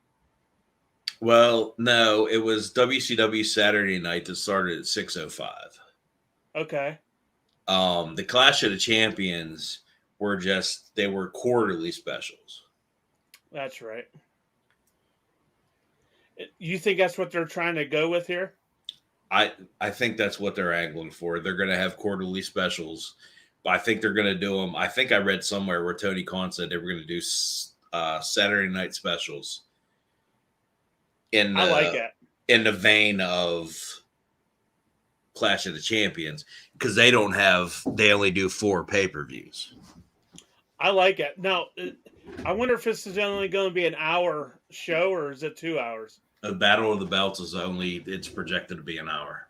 Speaker 3: Well, no, it was WCW Saturday night that started at 6:05.
Speaker 2: Okay.
Speaker 3: The Clash of the Champions they were quarterly specials.
Speaker 2: That's right. You think that's what they're trying to go with here?
Speaker 3: I think that's what they're angling for. They're going to have quarterly specials. But I think they're going to do them. I think I read somewhere where Tony Khan said they were going to do Saturday night specials. I like it. In the vein of Clash of the Champions, because they only do 4 pay-per-views.
Speaker 2: I like it. Now, I wonder if this is only going to be an hour show or is it 2 hours?
Speaker 3: The Battle of the Belts it's projected to be an hour.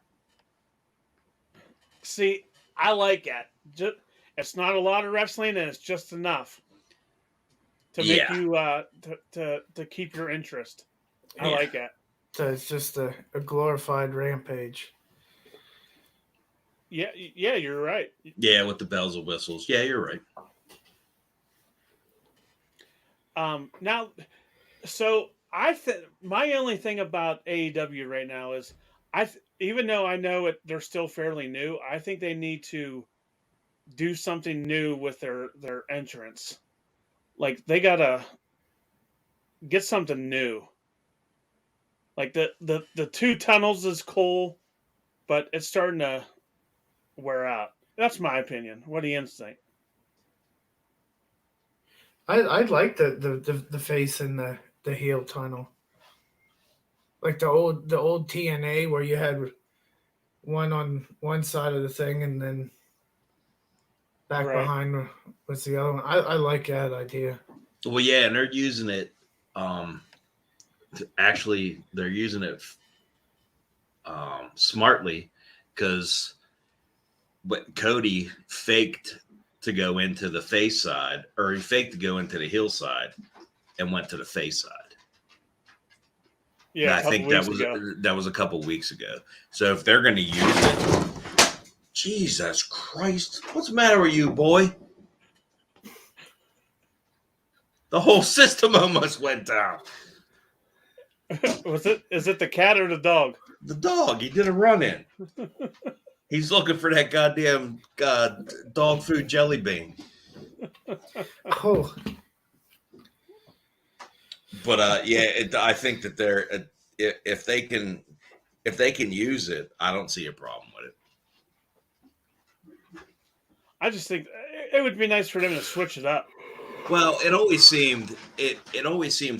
Speaker 2: See, I like it. It's not a lot of wrestling and it's just enough to make you to keep your interest. I like it.
Speaker 4: So it's just a glorified Rampage.
Speaker 2: Yeah, you're right.
Speaker 3: Yeah, with the bells and whistles. Yeah, you're right.
Speaker 2: Now, so I think my only thing about AEW right now is even though I know they're still fairly new, I think they need to do something new with their entrance. Like they gotta get something new. Like the 2 tunnels is cool, but it's starting to wear out. That's my opinion. What do you think?
Speaker 4: I'd like the face in the heel tunnel, like the old TNA where you had one on one side of the thing and then back behind was the other one. I like that idea.
Speaker 3: Well, yeah, and they're using it. They're using it smartly because Cody faked to go into the face side, or he faked to go into the heel side and went to the face side.
Speaker 2: Yeah,
Speaker 3: and I think that was a couple weeks ago. So if they're going to use it, Jesus Christ, what's the matter with you, boy? The whole system almost went down.
Speaker 2: Is it the cat or the dog?
Speaker 3: The dog. He did a run in. He's looking for that goddamn dog food jelly bean.
Speaker 4: Oh.
Speaker 3: But I think that if they can use it, I don't see a problem with it.
Speaker 2: I just think it would be nice for them to switch it up.
Speaker 3: Well, it always seemed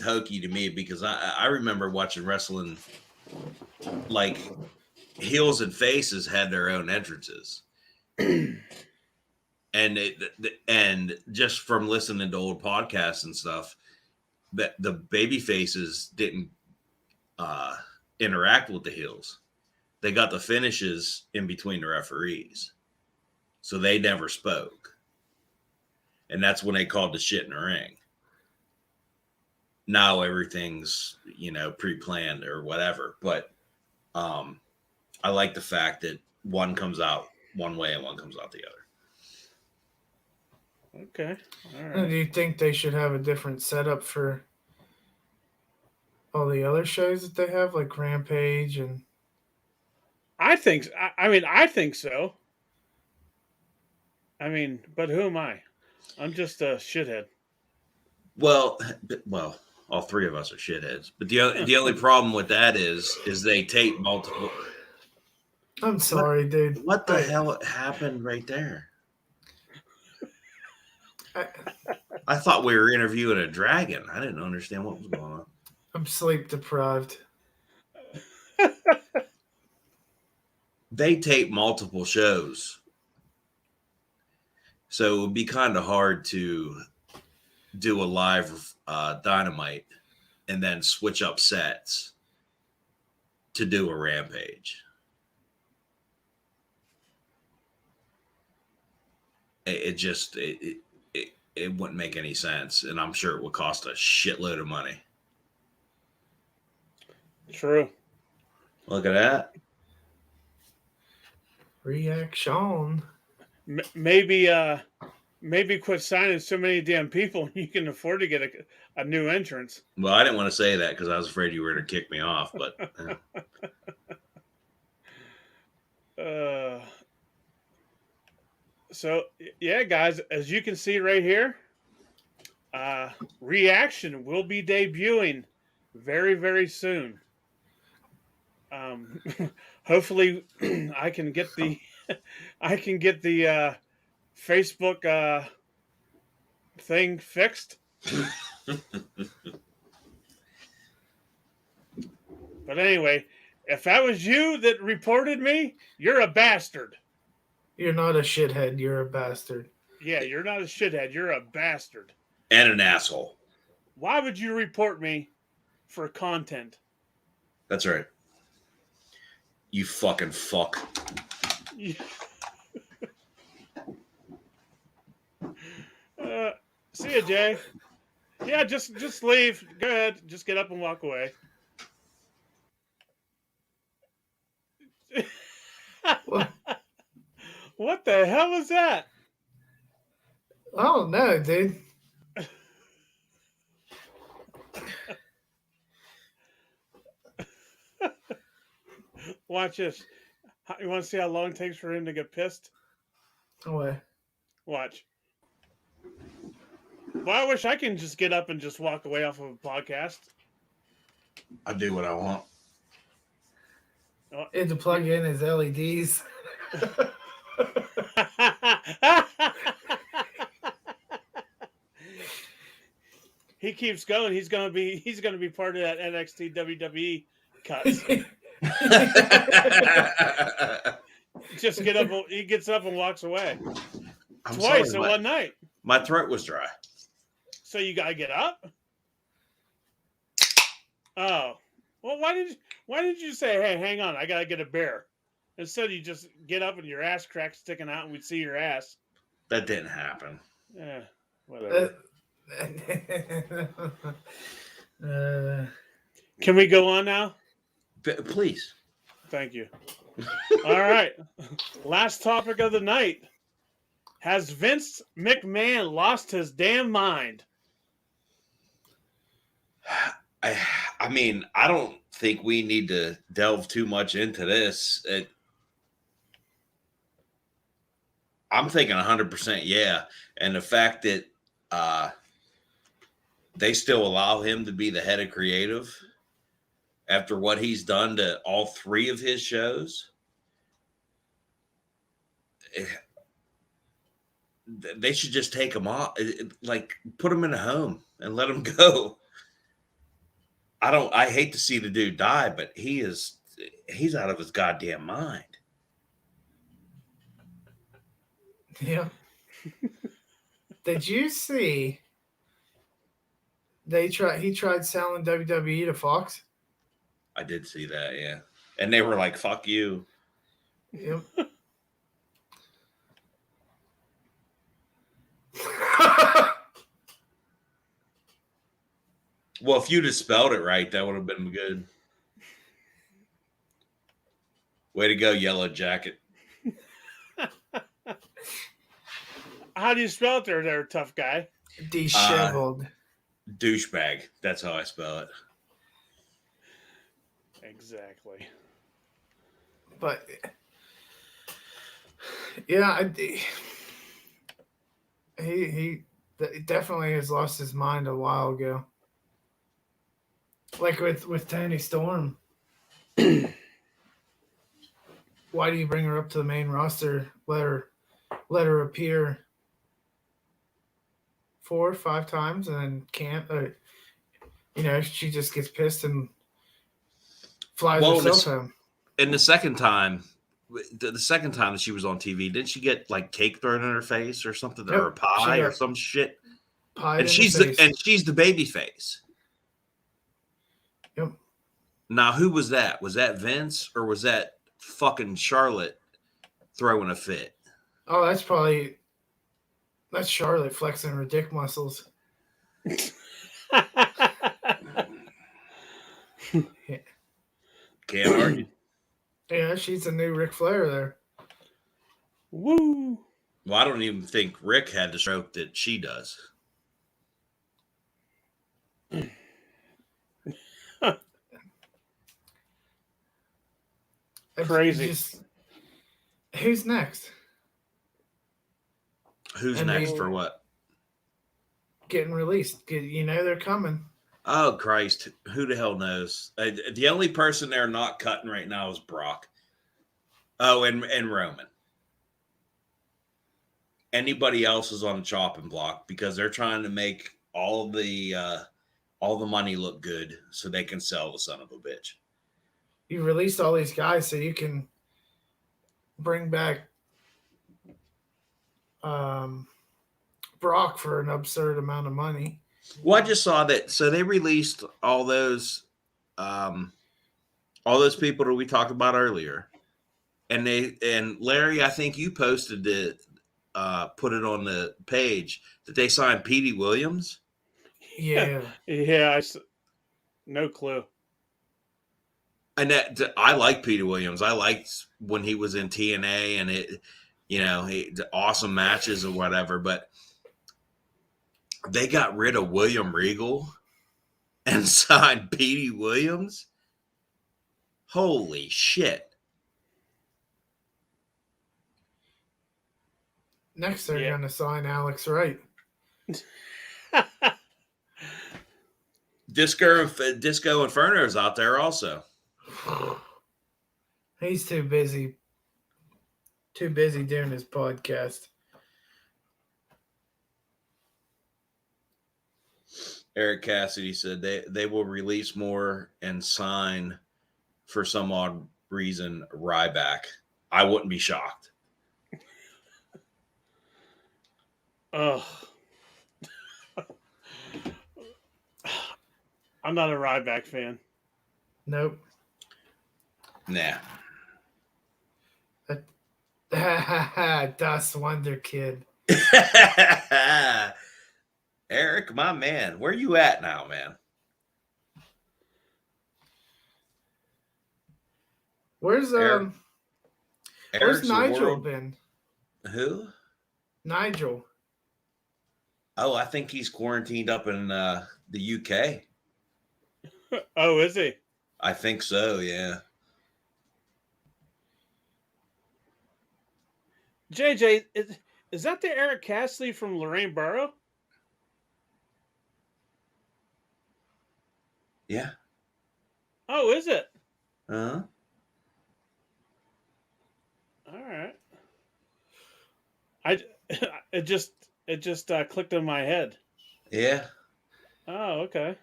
Speaker 3: hokey to me because I remember watching wrestling, like heels and faces had their own entrances, and just from listening to old podcasts and stuff, that the baby faces didn't interact with the heels. They got the finishes in between the referees, so they never spoke. And that's when they called the shit in the ring. Now everything's, pre-planned or whatever. But I like the fact that one comes out one way and one comes out the other.
Speaker 2: Okay. All right.
Speaker 4: And do you think they should have a different setup for all the other shows that they have, like Rampage and...
Speaker 2: I think so. But who am I? I'm just a shithead.
Speaker 3: Well, all 3 of us are shitheads. But the only problem with that is they tape multiple.
Speaker 4: I'm sorry, dude.
Speaker 3: What the hell happened right there? I thought we were interviewing a dragon. I didn't understand what was going on.
Speaker 4: I'm sleep deprived.
Speaker 3: They tape multiple shows, so it would be kind of hard to do a live Dynamite and then switch up sets to do a Rampage. It wouldn't make any sense, and I'm sure it would cost a shitload of money.
Speaker 2: True.
Speaker 3: Look at that.
Speaker 4: Reaction.
Speaker 2: Maybe quit signing so many damn people. You can afford to get a new entrance.
Speaker 3: Well, I didn't want to say that because I was afraid you were going to kick me off, but
Speaker 2: so yeah, guys, as you can see right here, Reaction will be debuting very, very soon. Hopefully I can get the Facebook thing fixed. But anyway, if that was you that reported me, you're a bastard.
Speaker 4: You're not a shithead. You're a bastard.
Speaker 2: Yeah, you're not a shithead. You're a bastard.
Speaker 3: and an asshole.
Speaker 2: Why would you report me for content?
Speaker 3: That's right. You fucking fuck.
Speaker 2: See ya, Jay. Yeah, just leave. Go ahead. Just get up and walk away. What the hell was that?
Speaker 4: Oh no, dude.
Speaker 2: Watch this. You want to see how long it takes for him to get pissed?
Speaker 4: What?
Speaker 2: Watch. Well, I wish I can just get up and just walk away off of a podcast.
Speaker 3: I do what I want.
Speaker 4: He had to plug in his LEDs.
Speaker 2: He keeps going. He's gonna be part of that NXT WWE cut. Just get up. He gets up and walks away. Twice in one night.
Speaker 3: My throat was dry.
Speaker 2: So you gotta get up. Oh, well, why did you say, hey, hang on, I gotta get a beer? Instead, you just get up and your ass crack sticking out, and we'd see your ass.
Speaker 3: That didn't happen.
Speaker 2: Yeah, whatever. Can we go on now?
Speaker 3: Please.
Speaker 2: Thank you. All right. Last topic of the night. Has Vince McMahon lost his damn mind?
Speaker 3: I mean, I don't think we need to delve too much into this. I'm thinking 100% yeah. And the fact that they still allow him to be the head of creative after what he's done to all three of his shows, they should just take him off, like put him in a home and let him go. I hate to see the dude die, but he's out of his goddamn mind.
Speaker 4: Yeah. Did you see he tried selling WWE to Fox?
Speaker 3: I did see that, yeah. And they were like, fuck you.
Speaker 4: Yep.
Speaker 3: Well, if you'd have spelled it right, that would have been good. Way to go, Yellow Jacket.
Speaker 2: How do you spell it there, tough guy?
Speaker 4: Disheveled.
Speaker 3: Douchebag. That's how I spell it.
Speaker 2: Exactly.
Speaker 4: But yeah, he definitely has lost his mind a while ago. Like with Toni Storm. Why do you bring her up to the main roster? Let her appear 4 or 5 times and then can't. She just gets pissed and flies herself home.
Speaker 3: And the second time that she was on TV, didn't she get like cake thrown in her face or something,
Speaker 4: Yep,
Speaker 3: or a pie or some shit?
Speaker 4: Pie
Speaker 3: And
Speaker 4: in
Speaker 3: she's
Speaker 4: the face.
Speaker 3: she's the baby face.
Speaker 4: Yep.
Speaker 3: Now, who was that? Was that Vince or was that fucking Charlotte throwing a fit?
Speaker 4: Oh, that's Charlotte flexing her dick muscles.
Speaker 3: Can't argue.
Speaker 4: Yeah, she's a new Ric Flair there.
Speaker 2: Woo!
Speaker 3: Well, I don't even think Rick had the stroke that she does.
Speaker 2: Crazy.
Speaker 4: Who's next?
Speaker 3: Who's next for what?
Speaker 4: Getting released. They're coming.
Speaker 3: Oh, Christ. Who the hell knows? The only person they're not cutting right now is Brock. Oh, and Roman. Anybody else is on the chopping block because they're trying to make all the money look good so they can sell the son of a bitch.
Speaker 4: You released all these guys so you can bring back Brock for an absurd amount of money.
Speaker 3: Well, I just saw that. So they released all those people that we talked about earlier, and Larry, I think you posted it, put it on the page that they signed Petey Williams.
Speaker 4: Yeah,
Speaker 2: yeah. No clue.
Speaker 3: And I like Petey Williams. I liked when he was in TNA, and the awesome matches or whatever, but they got rid of William Regal and signed Petey Williams. Holy shit.
Speaker 4: Next they're going to sign Alex Wright.
Speaker 3: Disco Inferno's out there also.
Speaker 4: He's too busy doing his podcast.
Speaker 3: Eric Cassidy said they will release more and sign, for some odd reason, Ryback. I wouldn't be shocked.
Speaker 2: Ugh. I'm not a Ryback fan.
Speaker 4: Nope.
Speaker 3: Nah.
Speaker 4: Das Wonder Kid.
Speaker 3: Eric, my man, where you at now, man?
Speaker 4: Where's Nigel been?
Speaker 3: Who?
Speaker 4: Nigel.
Speaker 3: Oh, I think he's quarantined up in the UK.
Speaker 2: Oh, is he?
Speaker 3: I think so, yeah.
Speaker 2: JJ, is that the Eric Cassidy from Lorraine Borough?
Speaker 3: Yeah.
Speaker 2: Oh, is it?
Speaker 3: Uh-huh.
Speaker 2: All right. It just clicked in my head.
Speaker 3: Yeah.
Speaker 2: Oh, okay.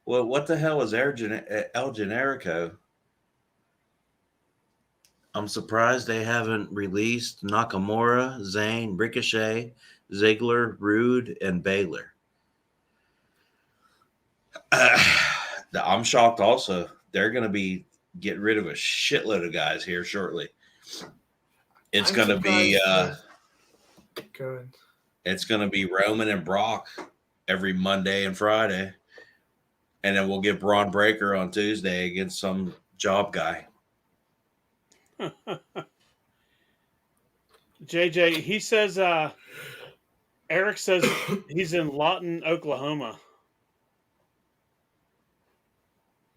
Speaker 3: Well, what the hell is El Generico? I'm surprised they haven't released Nakamura, Zayn, Ricochet, Ziggler, Rude, and Baylor. I'm shocked also. They're going to be getting rid of a shitload of guys here shortly. It's going to be
Speaker 4: good.
Speaker 3: It's going to be Roman and Brock every Monday and Friday. And then we'll get Braun Breaker on Tuesday against some job guy.
Speaker 2: JJ, he says, Eric says he's in Lawton, Oklahoma.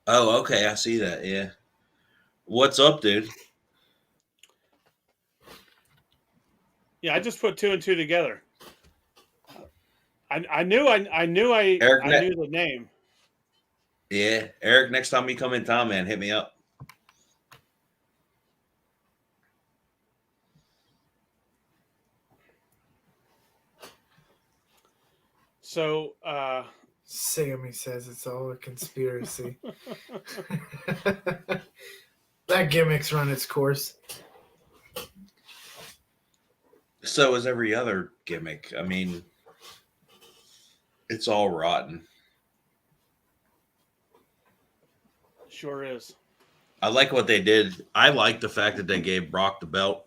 Speaker 3: Oh, okay. I see that. Yeah. What's up, dude?
Speaker 2: Yeah, I just put 2 and 2 together. I knew the name.
Speaker 3: Yeah. Eric, next time you come in town, man, hit me up.
Speaker 2: So,
Speaker 4: Sammy says it's all a conspiracy. That gimmick's run its course.
Speaker 3: So is every other gimmick. I mean, it's all rotten.
Speaker 2: sure is.
Speaker 3: I like what they did. I like the fact that they gave Brock the belt.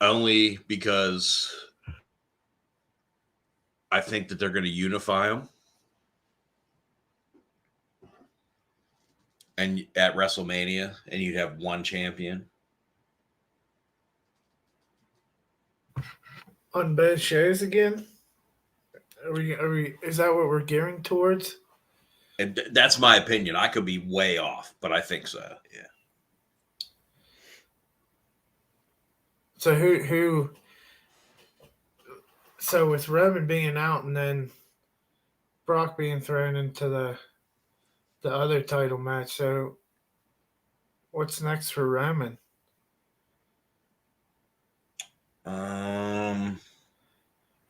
Speaker 3: Only because I think that they're going to unify them. And at WrestleMania, and you'd have one champion.
Speaker 4: On both shows again? Are we? Is that what we're gearing towards?
Speaker 3: And that's my opinion. I could be way off, but I think so. Yeah.
Speaker 4: So who? So with Roman being out and then Brock being thrown into the other title match, so what's next for Roman?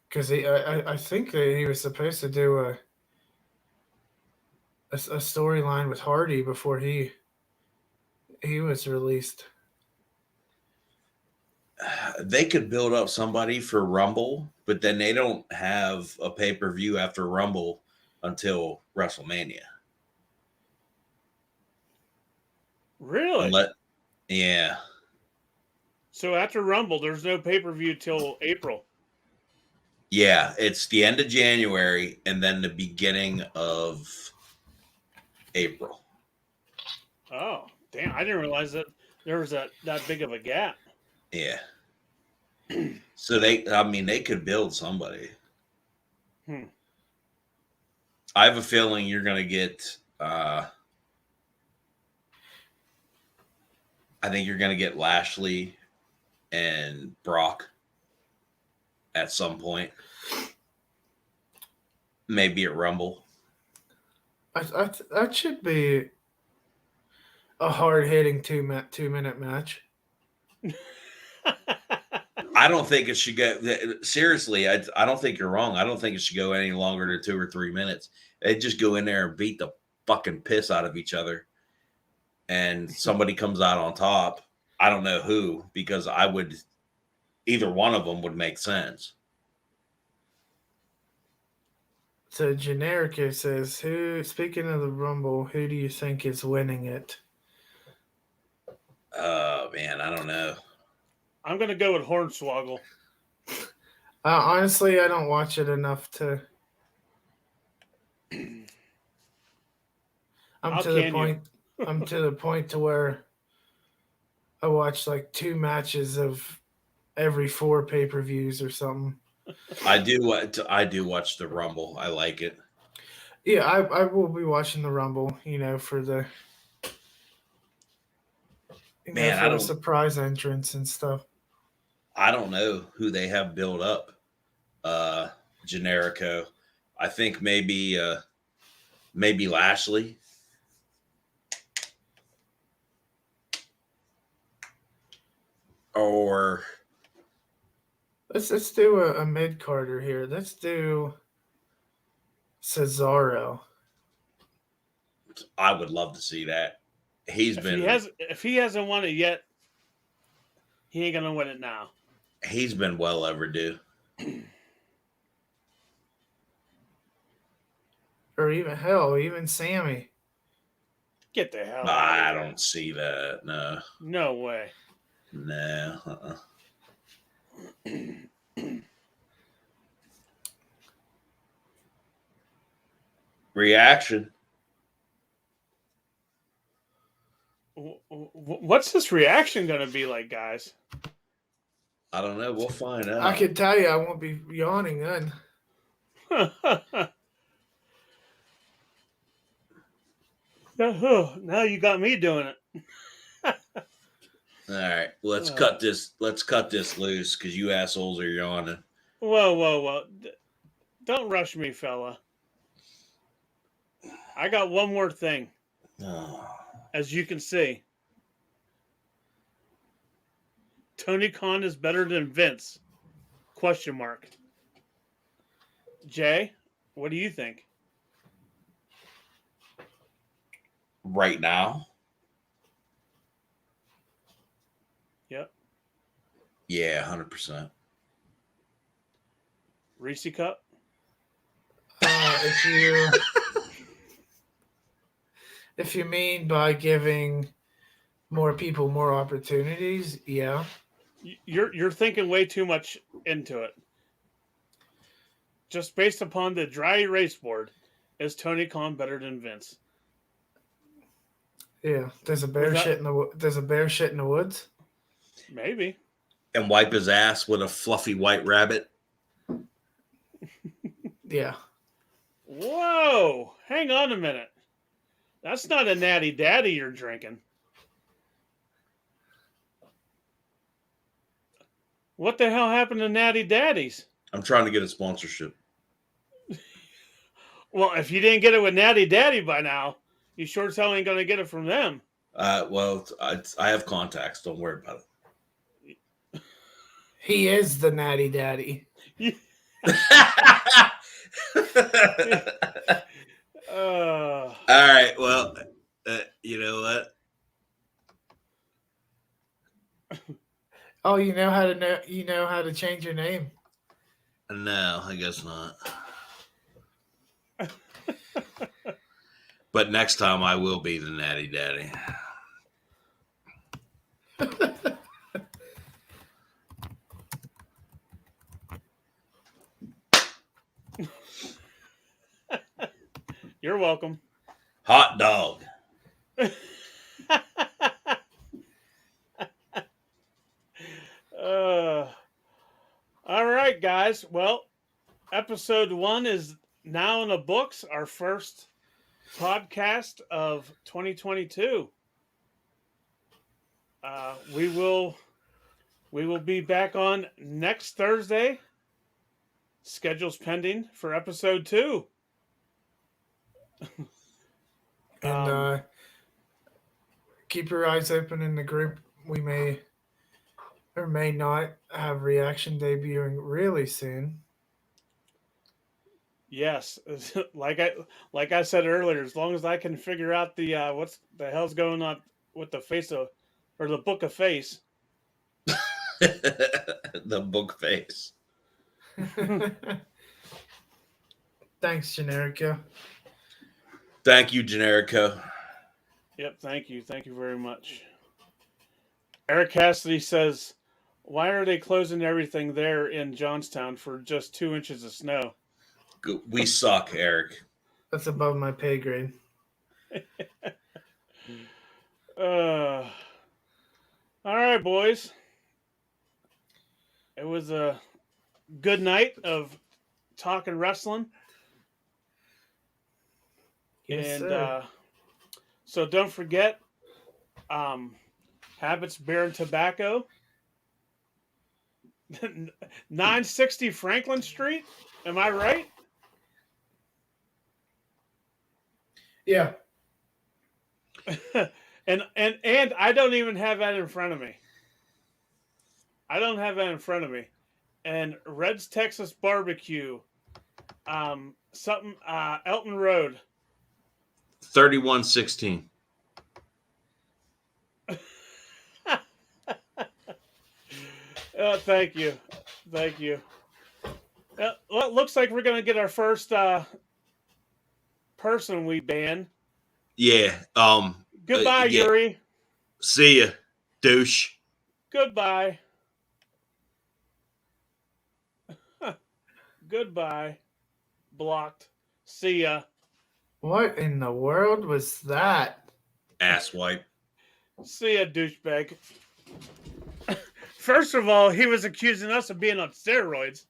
Speaker 4: Because I think that he was supposed to do a storyline with Hardy before he was released.
Speaker 3: They could build up somebody for Rumble, but then they don't have a pay-per-view after Rumble until WrestleMania.
Speaker 2: Really?
Speaker 3: Yeah.
Speaker 2: So after Rumble, there's no pay-per-view till April.
Speaker 3: Yeah, it's the end of January and then the beginning of April.
Speaker 2: Oh, damn. I didn't realize that there was that big of a gap.
Speaker 3: Yeah. So they could build somebody. I have a feeling you're going to get, I think you're going to get Lashley and Brock at some point. Maybe at Rumble.
Speaker 4: That should be a hard-hitting 2-minute match.
Speaker 3: I don't think it should go. Seriously, I don't think you're wrong. I don't think it should go any longer than 2 or 3 minutes. They just go in there and beat the fucking piss out of each other, and somebody comes out on top. I don't know who, because either one of them would make sense.
Speaker 4: So Generica says, speaking of the Rumble, who do you think is winning it?
Speaker 3: Oh, man, I don't know.
Speaker 2: I'm going to go with Hornswoggle.
Speaker 4: Honestly, I don't watch it enough to. I'm to the point to where I watch like 2 matches of every 4 pay-per-views or something.
Speaker 3: I do watch the Rumble. I like it.
Speaker 4: Yeah, I will be watching the Rumble, for the the surprise entrance and stuff.
Speaker 3: I don't know who they have built up. Generico. I think maybe Lashley. Or
Speaker 4: let's do a mid Carter here. Let's do Cesaro.
Speaker 3: I would love to see that.
Speaker 2: If he hasn't won it yet, he ain't gonna win it now.
Speaker 3: He's been well overdue.
Speaker 4: Or even Sammy.
Speaker 2: Get the hell out
Speaker 3: I
Speaker 2: of here.
Speaker 3: don't see that. No.
Speaker 2: No way.
Speaker 3: No. Reaction.
Speaker 2: What's this reaction going to be like, guys?
Speaker 3: I don't know. We'll find out.
Speaker 4: I can tell you I won't be yawning then.
Speaker 2: Now you got me doing it.
Speaker 3: All right, let's cut this loose because you assholes are yawning.
Speaker 2: Whoa. Don't rush me, fella. I got one more thing.
Speaker 3: Oh.
Speaker 2: As you can see, Tony Khan is better than Vince? ? Jay, what do you think?
Speaker 3: Right now?
Speaker 2: Yep.
Speaker 3: Yeah, 100%.
Speaker 2: Reese Cup?
Speaker 4: If you mean by giving more people more opportunities, yeah.
Speaker 2: You're thinking way too much into it. Just based upon the dry erase board, is Tony Khan better than Vince?
Speaker 4: Yeah, there's a bear shit in the woods.
Speaker 2: Maybe.
Speaker 3: And wipe his ass with a fluffy white rabbit.
Speaker 4: Yeah.
Speaker 2: Whoa! Hang on a minute. That's not a natty daddy you're drinking. What the hell happened to natty daddies?
Speaker 3: I'm trying to get a sponsorship.
Speaker 2: Well, if you didn't get it with natty daddy by now, you sure as hell ain't going to get it from them.
Speaker 3: Well, I have contacts. Don't worry about it.
Speaker 4: He is the natty daddy.
Speaker 3: All right. Well, you know what?
Speaker 4: Oh, you know how to change your name?
Speaker 3: No, I guess not. But next time I will be the natty daddy.
Speaker 2: You're welcome.
Speaker 3: Hot dog.
Speaker 2: All right, guys. Well, episode 1 is now in the books. Our first podcast of 2022. We will be back on next Thursday. Schedule's pending for episode 2.
Speaker 4: And keep your eyes open in the group. We may or may not have reaction debuting really soon.
Speaker 2: Yes, like I said earlier, as long as I can figure out the what's the hell's going on with the face of or the book of face.
Speaker 3: The book face.
Speaker 4: Thanks, Generico.
Speaker 3: Thank you, Generico.
Speaker 2: Yep, thank you very much. Eric Cassidy says, "Why are they closing everything there in Johnstown for just 2 inches of snow?"
Speaker 3: We suck, Eric.
Speaker 4: That's above my pay grade.
Speaker 2: All right, boys. It was a good night of talking wrestling.
Speaker 4: Yes,
Speaker 2: and
Speaker 4: sir.
Speaker 2: So don't forget, Habits, Beer, and Tobacco, 960 Franklin Street. Am I right?
Speaker 4: Yeah.
Speaker 2: and I don't even have that in front of me. And Red's Texas Barbecue, Elton Road.
Speaker 3: 3116.
Speaker 2: Thank you. Well, it looks like we're going to get our first person we ban.
Speaker 3: Yeah.
Speaker 2: Goodbye,
Speaker 3: yeah.
Speaker 2: Yuri.
Speaker 3: See ya, douche.
Speaker 2: Goodbye. Goodbye. Blocked. See ya.
Speaker 4: What in the world was that?
Speaker 3: Asswipe.
Speaker 2: See ya, douchebag. First of all, he was accusing us of being on steroids.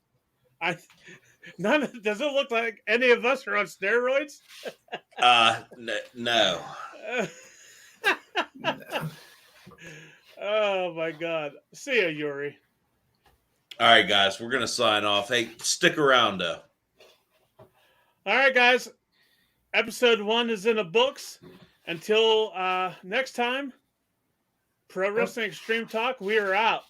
Speaker 2: Does it look like any of us are on steroids?
Speaker 3: No.
Speaker 2: Oh my God. See ya, Yuri.
Speaker 3: All right, guys, we're gonna sign off. Hey, stick around though.
Speaker 2: All right, guys. Episode 1 is in the books. Until next time, Pro Wrestling Extreme Talk, we are out.